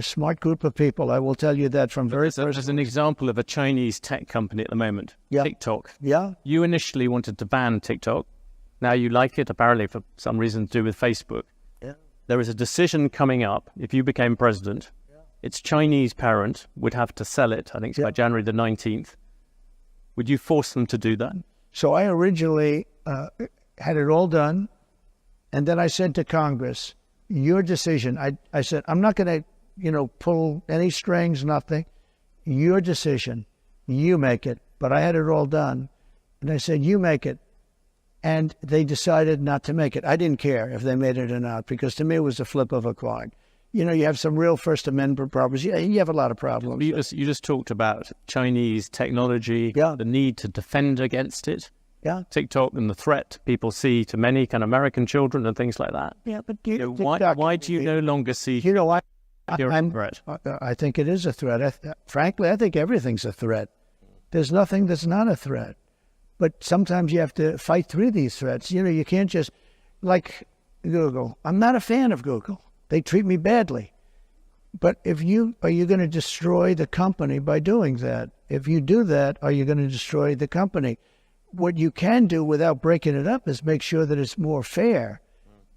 A: smart group of people. I will tell you that from very personal.
B: There's an example of a Chinese tech company at the moment, TikTok.
A: Yeah.
B: You initially wanted to ban TikTok. Now you like it, apparently for some reason to do with Facebook.
A: Yeah.
B: There is a decision coming up. If you became president, its Chinese parent would have to sell it, I think it's by January the 19th. Would you force them to do that?
A: So I originally had it all done, and then I said to Congress, your decision. I said, I'm not going to, pull any strings, nothing. Your decision. You make it. But I had it all done. And I said, you make it. And they decided not to make it. I didn't care if they made it or not, because to me it was a flip of a coin. You know, you have some real First Amendment problems. You have a lot of problems.
B: You just talked about Chinese technology, the need to defend against it.
A: Yeah.
B: TikTok and the threat people see to many kind of American children and things like that.
A: Yeah, but
B: why do you no longer see
A: a
B: threat?
A: I think it is a threat. Frankly, I think everything's a threat. There's nothing that's not a threat. But sometimes you have to fight through these threats. You know, you can't just, like Google. I'm not a fan of Google. They treat me badly. But are you going to destroy the company by doing that? If you do that, are you going to destroy the company? What you can do without breaking it up is make sure that it's more fair.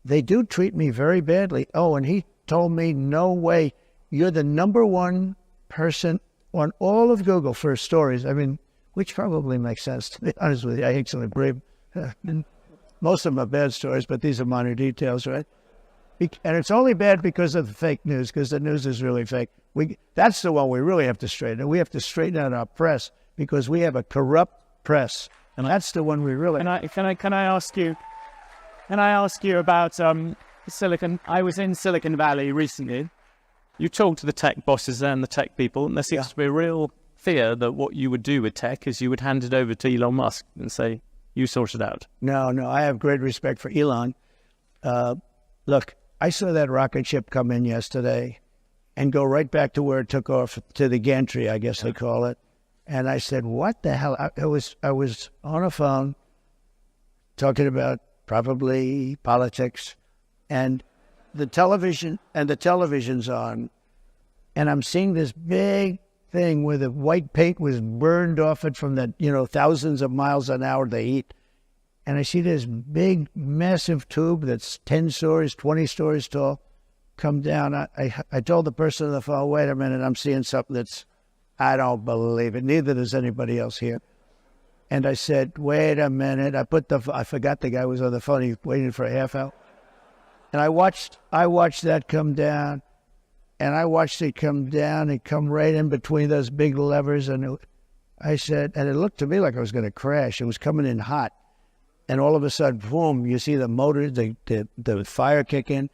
A: They do treat me very badly. Oh, and he told me, no way, you're the number one person on all of Google for stories. I mean, which probably makes sense, to be honest with you. I actually believe most of them are bad stories, but these are minor details, right? And it's only bad because of the fake news, because the news is really fake. That's the one we really have to straighten. We have to straighten out our press, because we have a corrupt press. And that's the one we really...
C: Can I ask you about Silicon? I was in Silicon Valley recently.
B: You talk to the tech bosses there and the tech people, and there seems to be a real fear that what you would do with tech is you would hand it over to Elon Musk and say, you sort it out.
A: No, I have great respect for Elon. Look, I saw that rocket ship come in yesterday and go right back to where it took off, to the gantry, I guess they call it. And I said, what the hell? I was on a phone talking about probably politics, and the television's on, and I'm seeing this big thing where the white paint was burned off it from the, thousands of miles an hour they eat. And I see this big, massive tube that's 10 stories, 20 stories tall come down. I told the person on the phone, wait a minute, I'm seeing something I don't believe it. Neither does anybody else here. And I said, wait a minute. I forgot the guy was on the phone. He waited for a half hour. And I watched that come down. And I watched it come down and come right in between those big levers. And I said, and it looked to me like I was going to crash. It was coming in hot. And all of a sudden, boom, you see the motor, the fire kick in.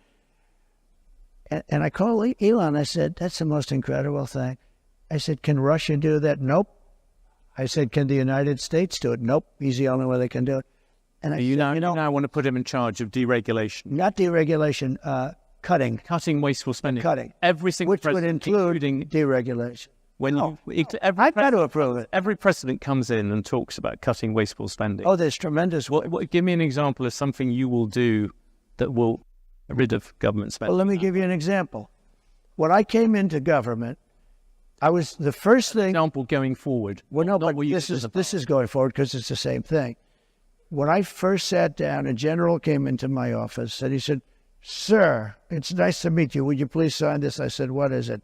A: And I called Elon. I said, that's the most incredible thing. I said, can Russia do that? Nope. I said, can the United States do it? Nope. He's the only one that can do it. And I
B: you now want to put him in charge of deregulation.
A: Not deregulation,
B: cutting wasteful spending.
A: Cutting.
B: Every single
A: which would include deregulation. I've got to approve it.
B: Every president comes in and talks about cutting wasteful spending.
A: Oh, there's tremendous.
B: Give me an example of something you will do that will get rid of government spending.
A: Well, let me give you an example. When I came into government, I was the first thing.
B: Example going forward.
A: Well, no, but this is going forward because it's the same thing. When I first sat down, a general came into my office and he said, "Sir, it's nice to meet you. Would you please sign this?" I said, "What is it?"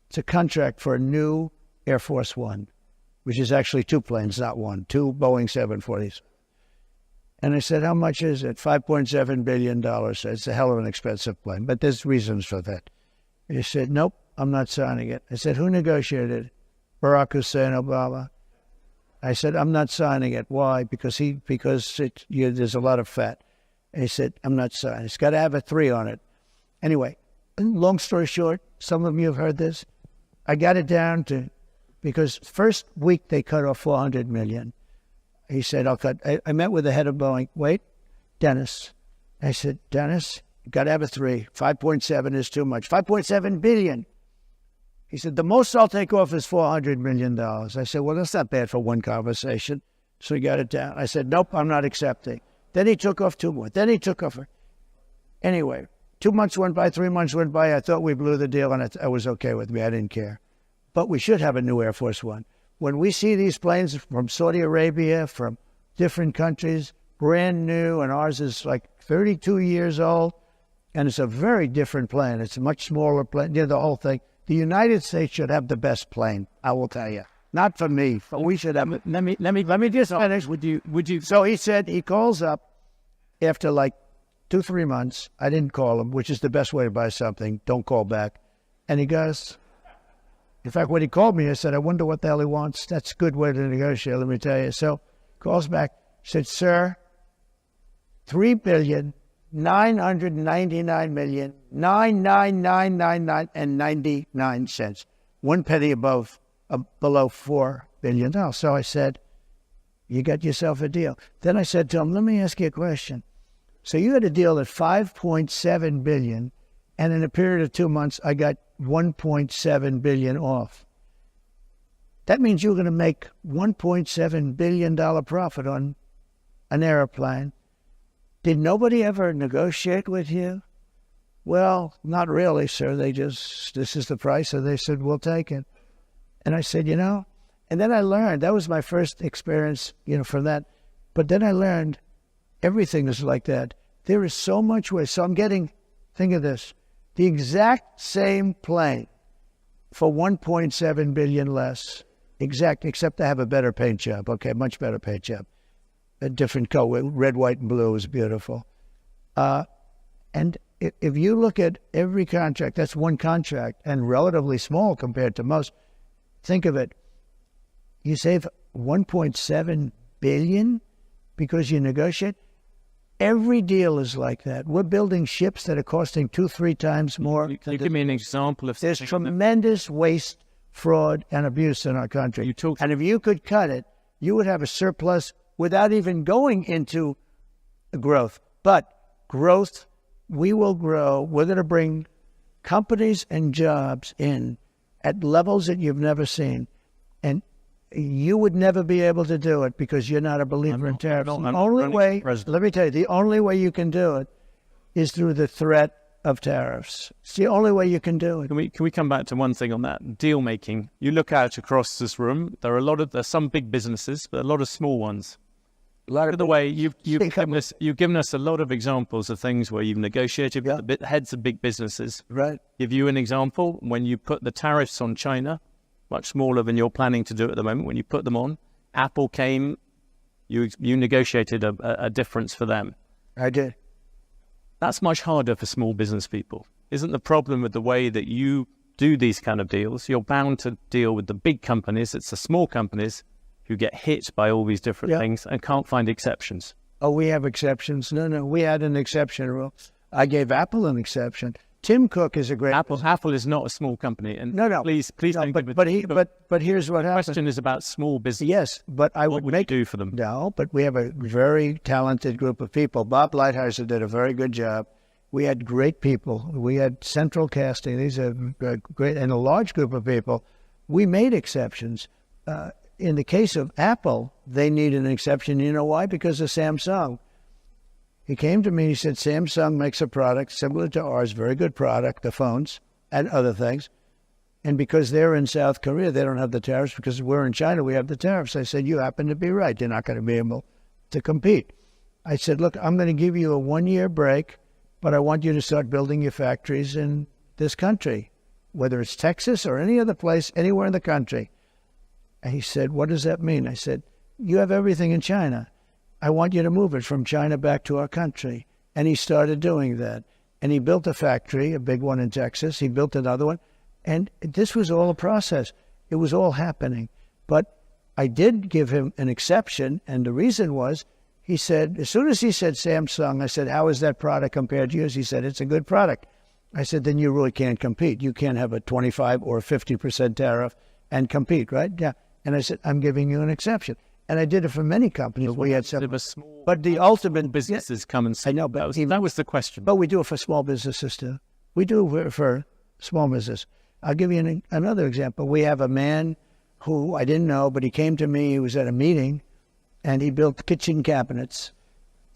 A: It's a contract for a new Air Force One, which is actually two planes, not one, two Boeing 740s. And I said, "How much is it?" $5.7 billion. It's a hell of an expensive plane, but there's reasons for that. He said, "Nope, I'm not signing it." I said, "Who negotiated?" Barack Hussein Obama. I said, "I'm not signing it." Why? Because there's a lot of fat. He said, "I'm not signing. It's got to have a 3 on it." Anyway, long story short, some of you have heard this. I got it down to, because first week they cut off $400 million. He said, "I'll cut." I met with the head of Boeing. Wait, Dennis. I said, "Dennis, you got to have a 3. 5.7 is too much. 5.7 billion. He said, "The most I'll take off is $400 million. I said, "Well, that's not bad for one conversation." So he got it down. I said, "Nope, I'm not accepting." Then he took off 2 more. Then he took off. Anyway, 2 months went by, 3 months went by. I thought we blew the deal, and it was okay with me. I didn't care. But we should have a new Air Force One. When we see these planes from Saudi Arabia, from different countries, brand new, and ours is like 32 years old, and it's a very different plane. It's a much smaller plane, the whole thing. The United States should have the best plane, I will tell you. Not for me, but we should have it. Let me just finish. Would you? So he said, he calls up after like 2-3 months. I didn't call him, which is the best way to buy something. Don't call back. And he goes, in fact, when he called me, I said, "I wonder what the hell he wants." That's a good way to negotiate, let me tell you. So calls back, said, "Sir, $3,999,999,99 1 penny below $4 billion. So I said, you got yourself a deal. Then I said to him, let me ask you a question. So you had a deal at $5.7 billion, and in a period of 2 months, I got $1.7 billion off. That means you're going to make $1.7 billion profit on an airplane. Did nobody ever negotiate with you? Well, not really, sir. This is the price. And they said, we'll take it. And I said, and then I learned, that was my first experience, from that. But then I learned everything is like that. There is so much waste. So I'm getting, think of this, the exact same plane for $1.7 billion less, except I have a better paint job. Okay, much better paint job. A different color, red, white, and blue is beautiful. And if you look at every contract, that's one contract, and relatively small compared to most. Think of it. You save $1.7 billion because you negotiate. Every deal is like that. We're building ships that are costing 2-3 times more.
B: Can you give me an example of
A: There's
B: something
A: tremendous waste, fraud, and abuse in our country. And if you could cut it, you would have a surplus without even going into growth. But growth, we will grow. We're going to bring companies and jobs in at levels that you've never seen. And you would never be able to do it because you're not a believer in tariffs. The only way, let me tell you, the only way you can do it is through the threat of tariffs. It's the only way you can do it.
B: Can we come back to one thing on that? Deal making. You look out across this room, there's some big businesses, but a lot of small ones. By the way, you've given us a lot of examples of things where you've negotiated with the heads of big businesses.
A: Right.
B: Give you an example, when you put the tariffs on China, much smaller than you're planning to do at the moment, when you put them on, Apple came, you negotiated a difference for them.
A: I did.
B: That's much harder for small business people. Isn't the problem with the way that you do these kind of deals? You're bound to deal with the big companies. It's the small companies who get hit by all these different things and can't find exceptions.
A: Oh, we have exceptions. No, we had an exception rule. I gave Apple an exception. Tim Cook is a great...
B: Apple is not a small company. And
A: no.
B: Please don't give it...
A: But here's what happens.
B: The question is about small business.
A: Yes, but
B: what would you do for them?
A: No, but we have a very talented group of people. Bob Lighthizer did a very good job. We had great people. We had central casting. These are great, and a large group of people. We made exceptions. In the case of Apple, they needed an exception. You know why? Because of Samsung. He came to me, he said, Samsung makes a product similar to ours, very good product, the phones and other things. And because they're in South Korea, they don't have the tariffs. Because we're in China, we have the tariffs. I said, you happen to be right. You're not going to be able to compete. I said, look, I'm going to give you a 1-year break, but I want you to start building your factories in this country, whether it's Texas or any other place, anywhere in the country. And he said, what does that mean? I said, you have everything in China. I want you to move it from China back to our country. And he started doing that. And he built a factory, a big one in Texas. He built another one. And this was all a process. It was all happening. But I did give him an exception. And the reason was, he said, as soon as he said Samsung, I said, how is that product compared to yours? He said, it's a good product. I said, then you really can't compete. You can't have a 25 or 50% tariff and compete, right? Yeah. And I said, I'm giving you an exception. And I did it for many companies. We had some, but the ultimate
B: businesses come and say,
A: I know, but
B: that was the question.
A: But we do it for small businesses too. We do it for small business. I'll give you another example. We have a man who I didn't know, but he came to me. He was at a meeting, and he built kitchen cabinets.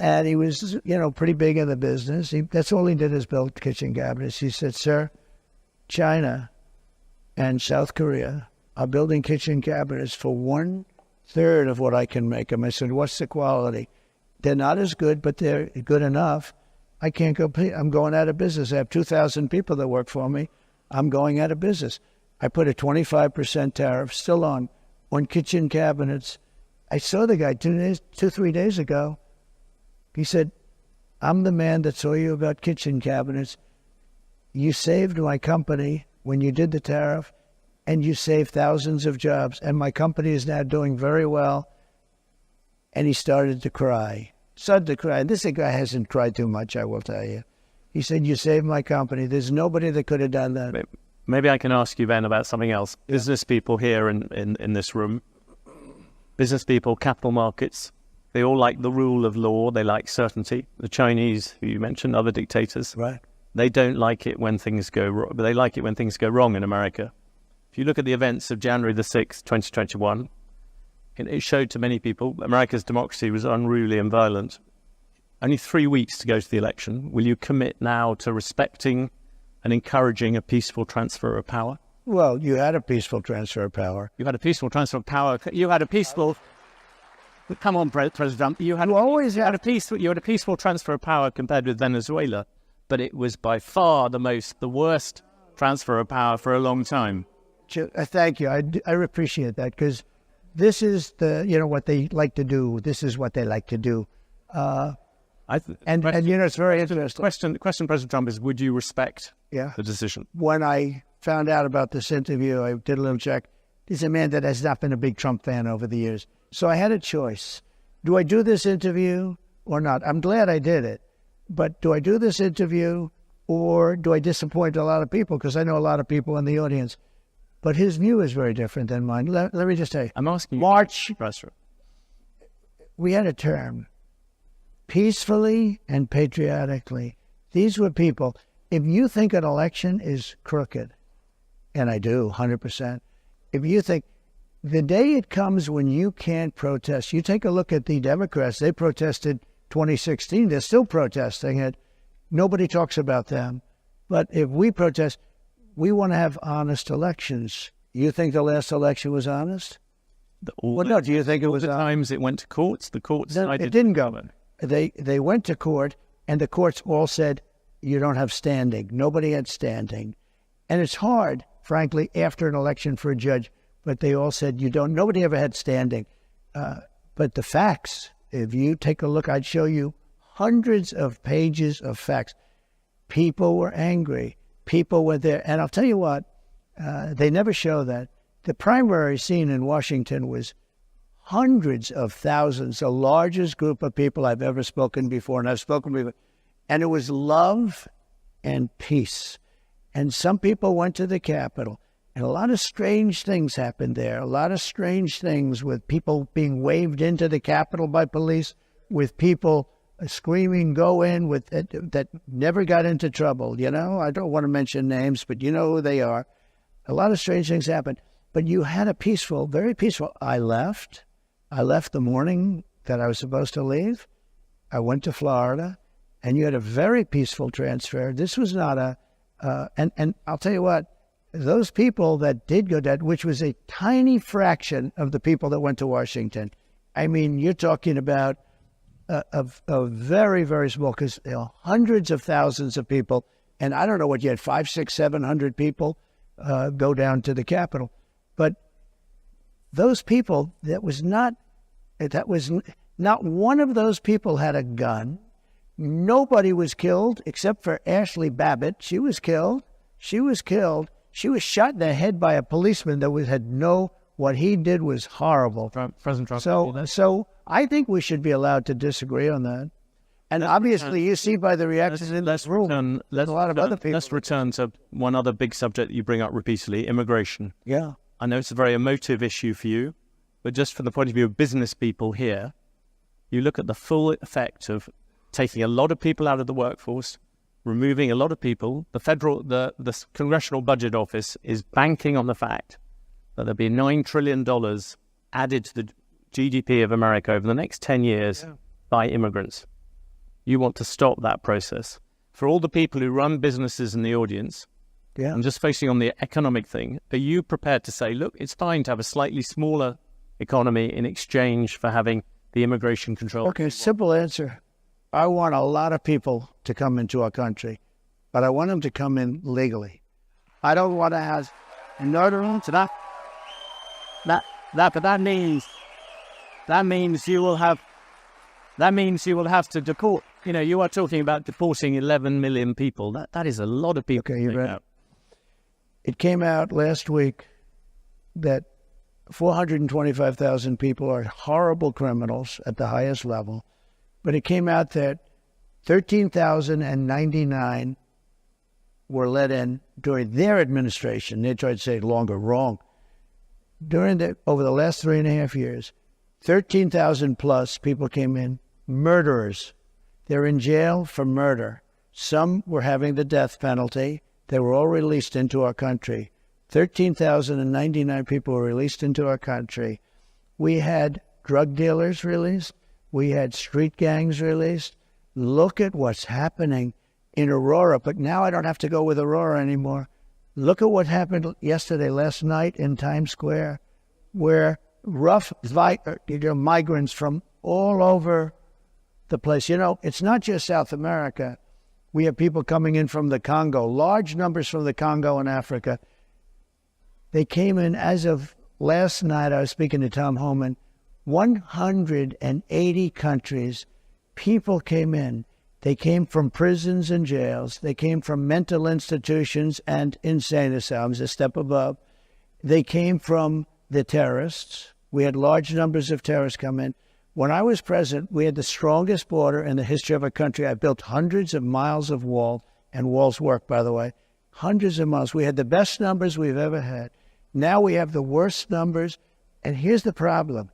A: And he was, pretty big in the business. That's all he did is build kitchen cabinets. He said, sir, China and South Korea are building kitchen cabinets for 1/3 of what I can make them. I said, what's the quality? They're not as good, but they're good enough. I can't compete. I'm going out of business. I have 2,000 people that work for me. I'm going out of business. I put a 25% tariff still on kitchen cabinets. I saw the guy 3 days ago. He said, I'm the man that saw you about kitchen cabinets. You saved my company when you did the tariff, and you saved thousands of jobs, and my company is now doing very well. And he started to cry. started to cry. This guy hasn't cried too much, I will tell you. He said, "You saved my company. There's nobody that could have done that."
B: Maybe I can ask you then about something else. Yeah. Business people here in this room, business people, capital markets, they all like the rule of law. They like certainty. The Chinese, who you mentioned, other dictators,
A: right?
B: They don't like it when things go wrong, but they like it when things go wrong in America. If you look at the events of January the 6th, 2021, it showed to many people America's democracy was unruly and violent. Only 3 weeks to go to the election. Will you commit now to respecting and encouraging a peaceful transfer of power?
A: Well, you had a peaceful transfer of power.
C: You had a peaceful transfer of power. You had a peaceful... Come on, President Trump. You had a peaceful transfer of power compared with Venezuela, but it was by far the worst transfer of power for a long time.
A: Thank you. I appreciate that, because this is what they like to do. This is what they like to do. It's very interesting.
B: The question, President Trump, is would you respect the decision?
A: When I found out about this interview, I did a little check. He's a man that has not been a big Trump fan over the years. So I had a choice. Do I do this interview or not? I'm glad I did it. But do I do this interview or do I disappoint a lot of people? Because I know a lot of people in the audience. But his view is very different than mine. Let me just tell you.
B: I'm asking
A: March,
B: you.
A: We had a term, peacefully and patriotically. These were people. If you think an election is crooked, and I do, 100%, if you think the day it comes when you can't protest, you take a look at the Democrats, they protested 2016, they're still protesting it. Nobody talks about them. But if we protest, we want to have honest elections. You think the last election was honest? Do you think it was
B: the times it went to courts? The courts
A: it didn't go. They went to court, and the courts all said, you don't have standing. Nobody had standing. And it's hard, frankly, after an election for a judge, but they all said nobody ever had standing. But the facts, if you take a look, I'd show you hundreds of pages of facts. People were angry. People were there. And I'll tell you what, they never show that. The primary scene in Washington was hundreds of thousands, the largest group of people I've ever spoken before, and I've spoken before. And it was love and peace. And some people went to the Capitol, and a lot of strange things happened there. A lot of strange things with people being waved into the Capitol by police, with people screaming, go in, that never got into trouble. I don't want to mention names, but you know who they are. A lot of strange things happened. But you had a peaceful, very peaceful. I left the morning that I was supposed to leave. I went to Florida, and you had a very peaceful transfer. This was not and I'll tell you what, those people that did go dead, which was a tiny fraction of the people that went to Washington. I mean, you're talking about a very, very small, because hundreds of thousands of people, and I don't know what you had, 500, 600, 700 people go down to the Capitol. But those people, not one of those people had a gun. Nobody was killed except for Ashley Babbitt. She was killed. She was shot in the head by a policeman what he did was horrible.
B: President Trump.
A: So I think we should be allowed to disagree on that. And obviously, you see by the reactions in this room, there's a lot of other people.
B: Let's return to one other big subject that you bring up repeatedly, immigration.
A: Yeah.
B: I know it's a very emotive issue for you, but just from the point of view of business people here, you look at the full effect of taking a lot of people out of the workforce, removing a lot of people. The Congressional Budget Office is banking on the fact that there'll be $9 trillion added to the GDP of America over the next 10 years by immigrants. You want to stop that process. For all the people who run businesses in the audience, I'm just focusing on the economic thing, are you prepared to say, look, it's fine to have a slightly smaller economy in exchange for having the immigration control?
A: Okay, simple answer. I want a lot of people to come into our country, but I want them to come in legally. I don't want to have an order to that. But that means you will have to deport. You are talking about deporting 11 million people. That is a lot of people. Okay, you're right. It came out last week that 425,000 people are horrible criminals at the highest level. but it came out that 13,099 were let in during their administration. They tried to say longer, wrong. Over the last 3.5 years, 13,000 plus people came in, murderers. They're in jail for murder. Some were having the death penalty. They were all released into our country. 13,099 people were released into our country. We had drug dealers released. We had street gangs released. Look at what's happening in Aurora. But now I don't have to go with Aurora anymore. Look at what happened last night in Times Square, where migrants from all over the place. It's not just South America. We have people coming in from the Congo, large numbers from the Congo and Africa. They came in, as of last night, I was speaking to Tom Homan, 180 countries. People came in. They came from prisons and jails. They came from mental institutions and insane asylums, a step above. They came from the terrorists. We had large numbers of terrorists come in. When I was president, we had the strongest border in the history of our country. I built hundreds of miles of wall, and walls work, by the way. Hundreds of miles. We had the best numbers we've ever had. Now we have the worst numbers. And here's the problem.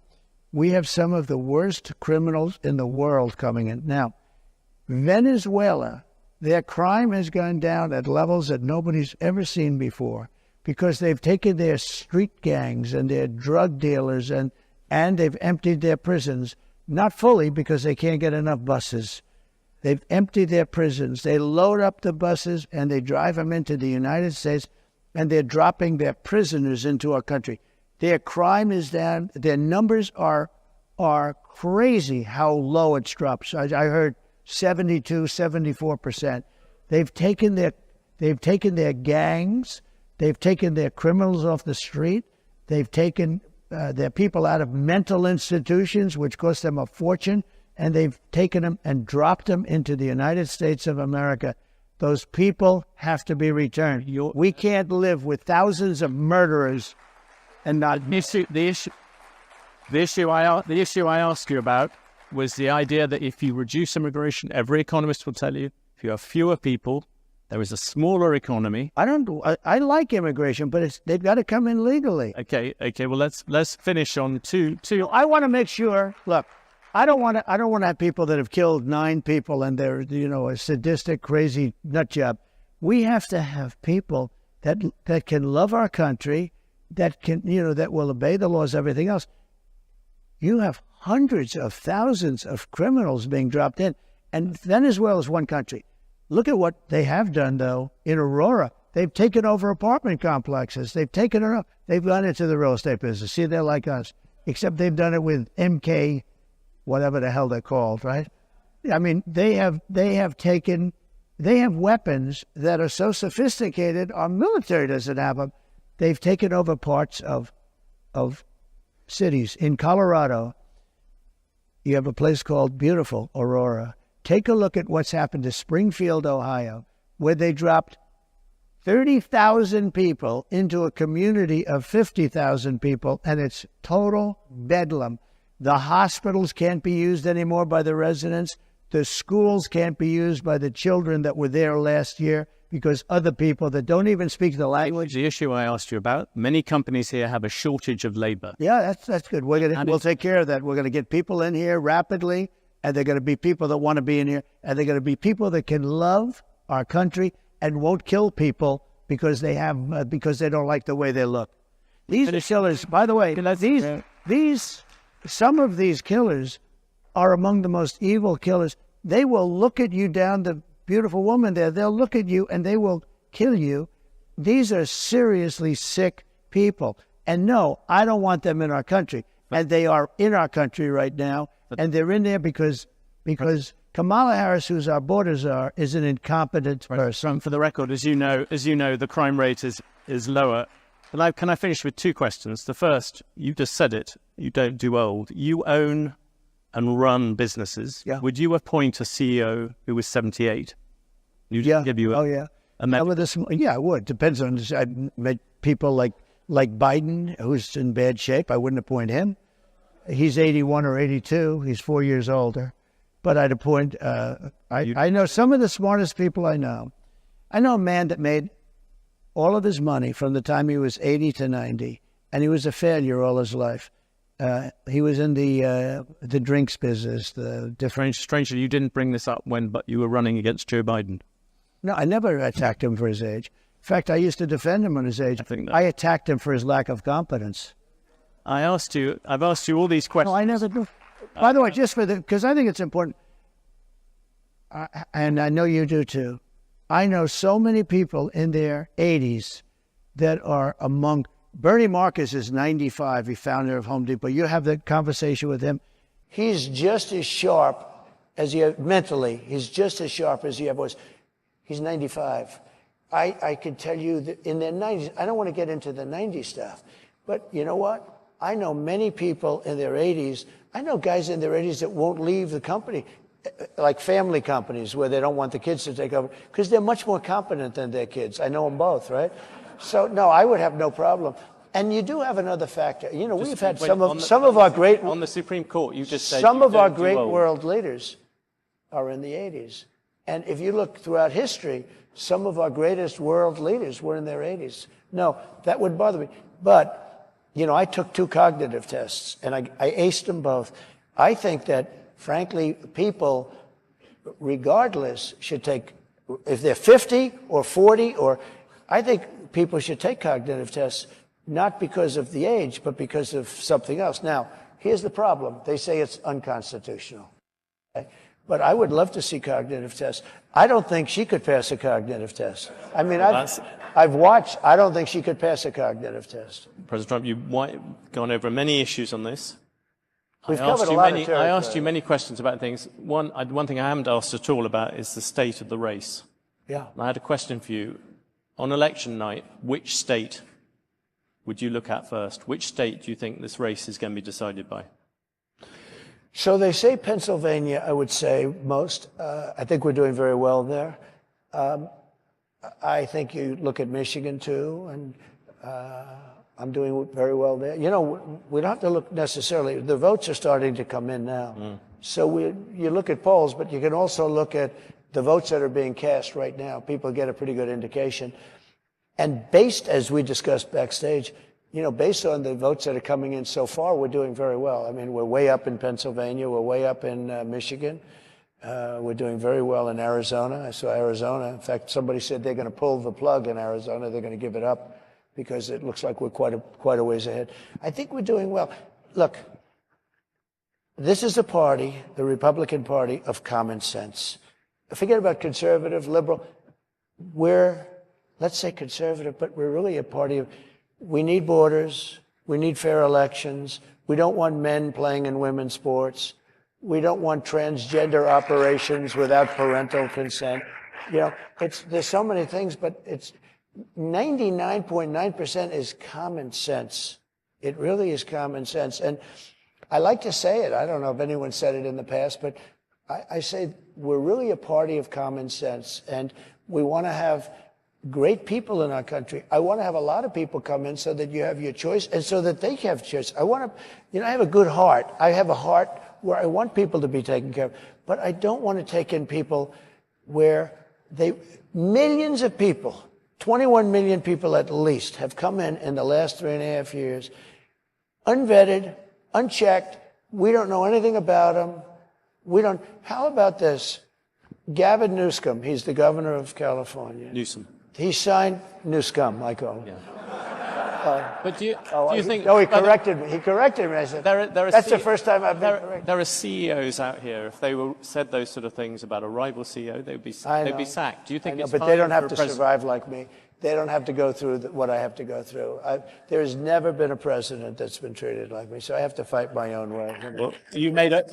A: We have some of the worst criminals in the world coming in. Now, Venezuela, their crime has gone down at levels that nobody's ever seen before because they've taken their street gangs and their drug dealers and they've emptied their prisons, not fully because they can't get enough buses. They've emptied their prisons. They load up the buses and they drive them into the United States, and they're dropping their prisoners into our country. Their crime is down. Their numbers are crazy how low it's dropped. I heard 72, 74%. They've taken their gangs. They've taken their criminals off the street. They've taken their people out of mental institutions, which cost them a fortune, and they've taken them and dropped them into the United States of America. Those people have to be returned. We can't live with thousands of murderers and not...
C: The issue I asked you about was the idea that if you reduce immigration, every economist will tell you, if you have fewer people, there is a smaller economy.
A: I like immigration, but they've got to come in legally.
C: Okay. Well, let's finish on two.
A: I want to make sure. Look, I don't want to have people that have killed 9 people and they're a sadistic, crazy nut job. We have to have people that can love our country, that can that will obey the laws, everything else. You have hundreds of thousands of criminals being dropped in, and Venezuela is one country. Look at what they have done, though, in Aurora. They've taken over apartment complexes. They've gone into the real estate business. See, they're like us, except they've done it with MK, whatever the hell they're called, right? I mean, they have weapons that are so sophisticated, our military doesn't have them. They've taken over parts of cities. In Colorado, you have a place called beautiful Aurora. Take a look at what's happened to Springfield, Ohio, where they dropped 30,000 people into a community of 50,000 people, and it's total bedlam. The hospitals can't be used anymore by the residents. The schools can't be used by the children that were there last year because other people that don't even speak the language.
C: The issue I asked you about, many companies here have a shortage of labor.
A: Yeah, that's good. We'll take care of that. We're going to get people in here rapidly, and they're going to be people that want to be in here, and they're going to be people that can love our country and won't kill people because they don't like the way they look. These are killers, by the way. Some of these killers are among the most evil killers. They will look at you down, the beautiful woman there. They'll look at you and they will kill you. These are seriously sick people. And no, I don't want them in our country. And they are in our country right now. And they're in there because Kamala Harris, who's our border czar, is an incompetent person.
C: For the record, as you know, the crime rate is lower. But can I finish with 2 questions? The first, you just said it. You don't do old. You own and run businesses.
A: Yeah.
C: Would you appoint a CEO who was 78? Give you
A: I would. Depends on. I met people like Biden, who's in bad shape. I wouldn't appoint him. He's 81 or 82. He's 4 years older. But I'd appoint, I know some of the smartest people I know. I know a man that made all of his money from the time he was 80 to 90, and he was a failure all his life. He was in the drinks business, the different...
B: Strangely, you didn't bring this up but you were running against Joe Biden.
A: No, I never attacked him for his age. In fact, I used to defend him on his age. I attacked him for his lack of competence.
B: I've asked you all these questions.
A: No, I never do. By the way, just because I think it's important, and I know you do too, I know so many people in their 80s that are among... Bernie Marcus is 95, he founder of Home Depot. You have that conversation with him. He's just as sharp as he mentally. He's just as sharp as he ever was. He's 95. I could tell you that in their 90s, I don't want to get into the 90s stuff, but you know what? I know many people in their 80s. I know guys in their 80s that won't leave the company, like family companies where they don't want the kids to take over, because they're much more competent than their kids. I know them both, right? So, no, I would have no problem. And you do have another factor. You know, we've had some of our great...
B: On the Supreme Court, you just said...
A: Some of our great world leaders are in the 80s. And if you look throughout history, some of our greatest world leaders were in their 80s. No, that would bother me. But, you know, I took 2 cognitive tests, and I aced them both. I think that, frankly, people, regardless, should take... If they're 50 or 40 or... I think people should take cognitive tests, not because of the age, but because of something else. Now, here's the problem. They say it's unconstitutional. Okay? But I would love to see cognitive tests. I don't think she could pass a cognitive test. I mean, I've watched. I don't think she could pass a cognitive test.
B: President Trump, you've gone over many issues on this.
A: We've covered a lot of territory.
B: I asked you many questions about things. One thing I haven't asked at all about is the state of the race.
A: Yeah.
B: And I had a question for you. On election night, which state would you look at first? Which state do you think this race is going to be decided by?
A: So they say Pennsylvania, I would say most. I think we're doing very well there. I think you look at Michigan too, and I'm doing very well there. You know, we don't have to look necessarily. The votes are starting to come in now. So you look at polls, but you can also look at the votes that are being cast right now. People get a pretty good indication. And based, as we discussed backstage, you know, based on the votes that are coming in so far, we're doing very well. I mean, we're way up in Pennsylvania. We're way up in Michigan. We're doing very well in Arizona. I saw Arizona. In fact, somebody said they're going to pull the plug in Arizona. They're going to give it up because it looks like we're quite a ways ahead. I think we're doing well. Look, this is a party, the Republican Party, of common sense. Forget about conservative, liberal. We're, let's say conservative, but we're really a party of, we need borders, we need fair elections, we don't want men playing in women's sports, we don't want transgender operations without parental consent. You know, there's so many things, but it's 99.9% is common sense. It really is common sense. And I like to say it, I don't know if anyone said it in the past, but I say we're really a party of common sense, and we want to have great people in our country. I want to have a lot of people come in so that you have your choice and so that they have choice. I want to, you know, I have a good heart. I have a heart where I want people to be taken care of, but I don't want to take in people where millions of people, 21 million people at least, have come in the last 3.5 years, unvetted, unchecked. We don't know anything about them. How about this? Gavin Newsom, he's the governor of California.
B: Newsom.
A: He signed Newsom, I call him.
B: Yeah. But do you think...
A: No, he corrected me. He corrected me. I said, that's the first time I've been corrected.
B: There are CEOs out here, if they said those sort of things about a rival CEO, they'd be sacked. Do you think it's
A: but they don't have to survive like me. They don't have to go through what I have to go through. There's never been a president that's been treated like me, so I have to fight my own way.
B: Well, you made a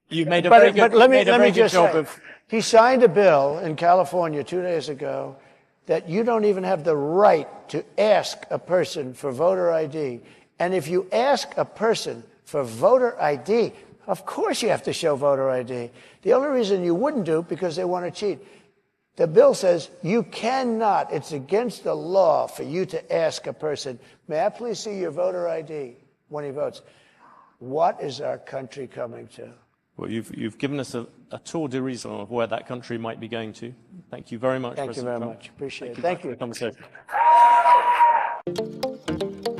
B: very good job of...
A: He signed a bill in California 2 days ago that you don't even have the right to ask a person for voter ID. And if you ask a person for voter ID, of course you have to show voter ID. The only reason you wouldn't do, because they want to cheat. The bill says you cannot, it's against the law for you to ask a person, may I please see your voter ID when he votes? what is our country coming to?
B: Well, you've given us a tour d'horizon of where that country might be going to. Thank you very much.
A: Thank you
B: President
A: very
B: Trump.
A: much. Appreciate it.
B: Thank
A: Thank
B: you
A: you.
B: for the conversation.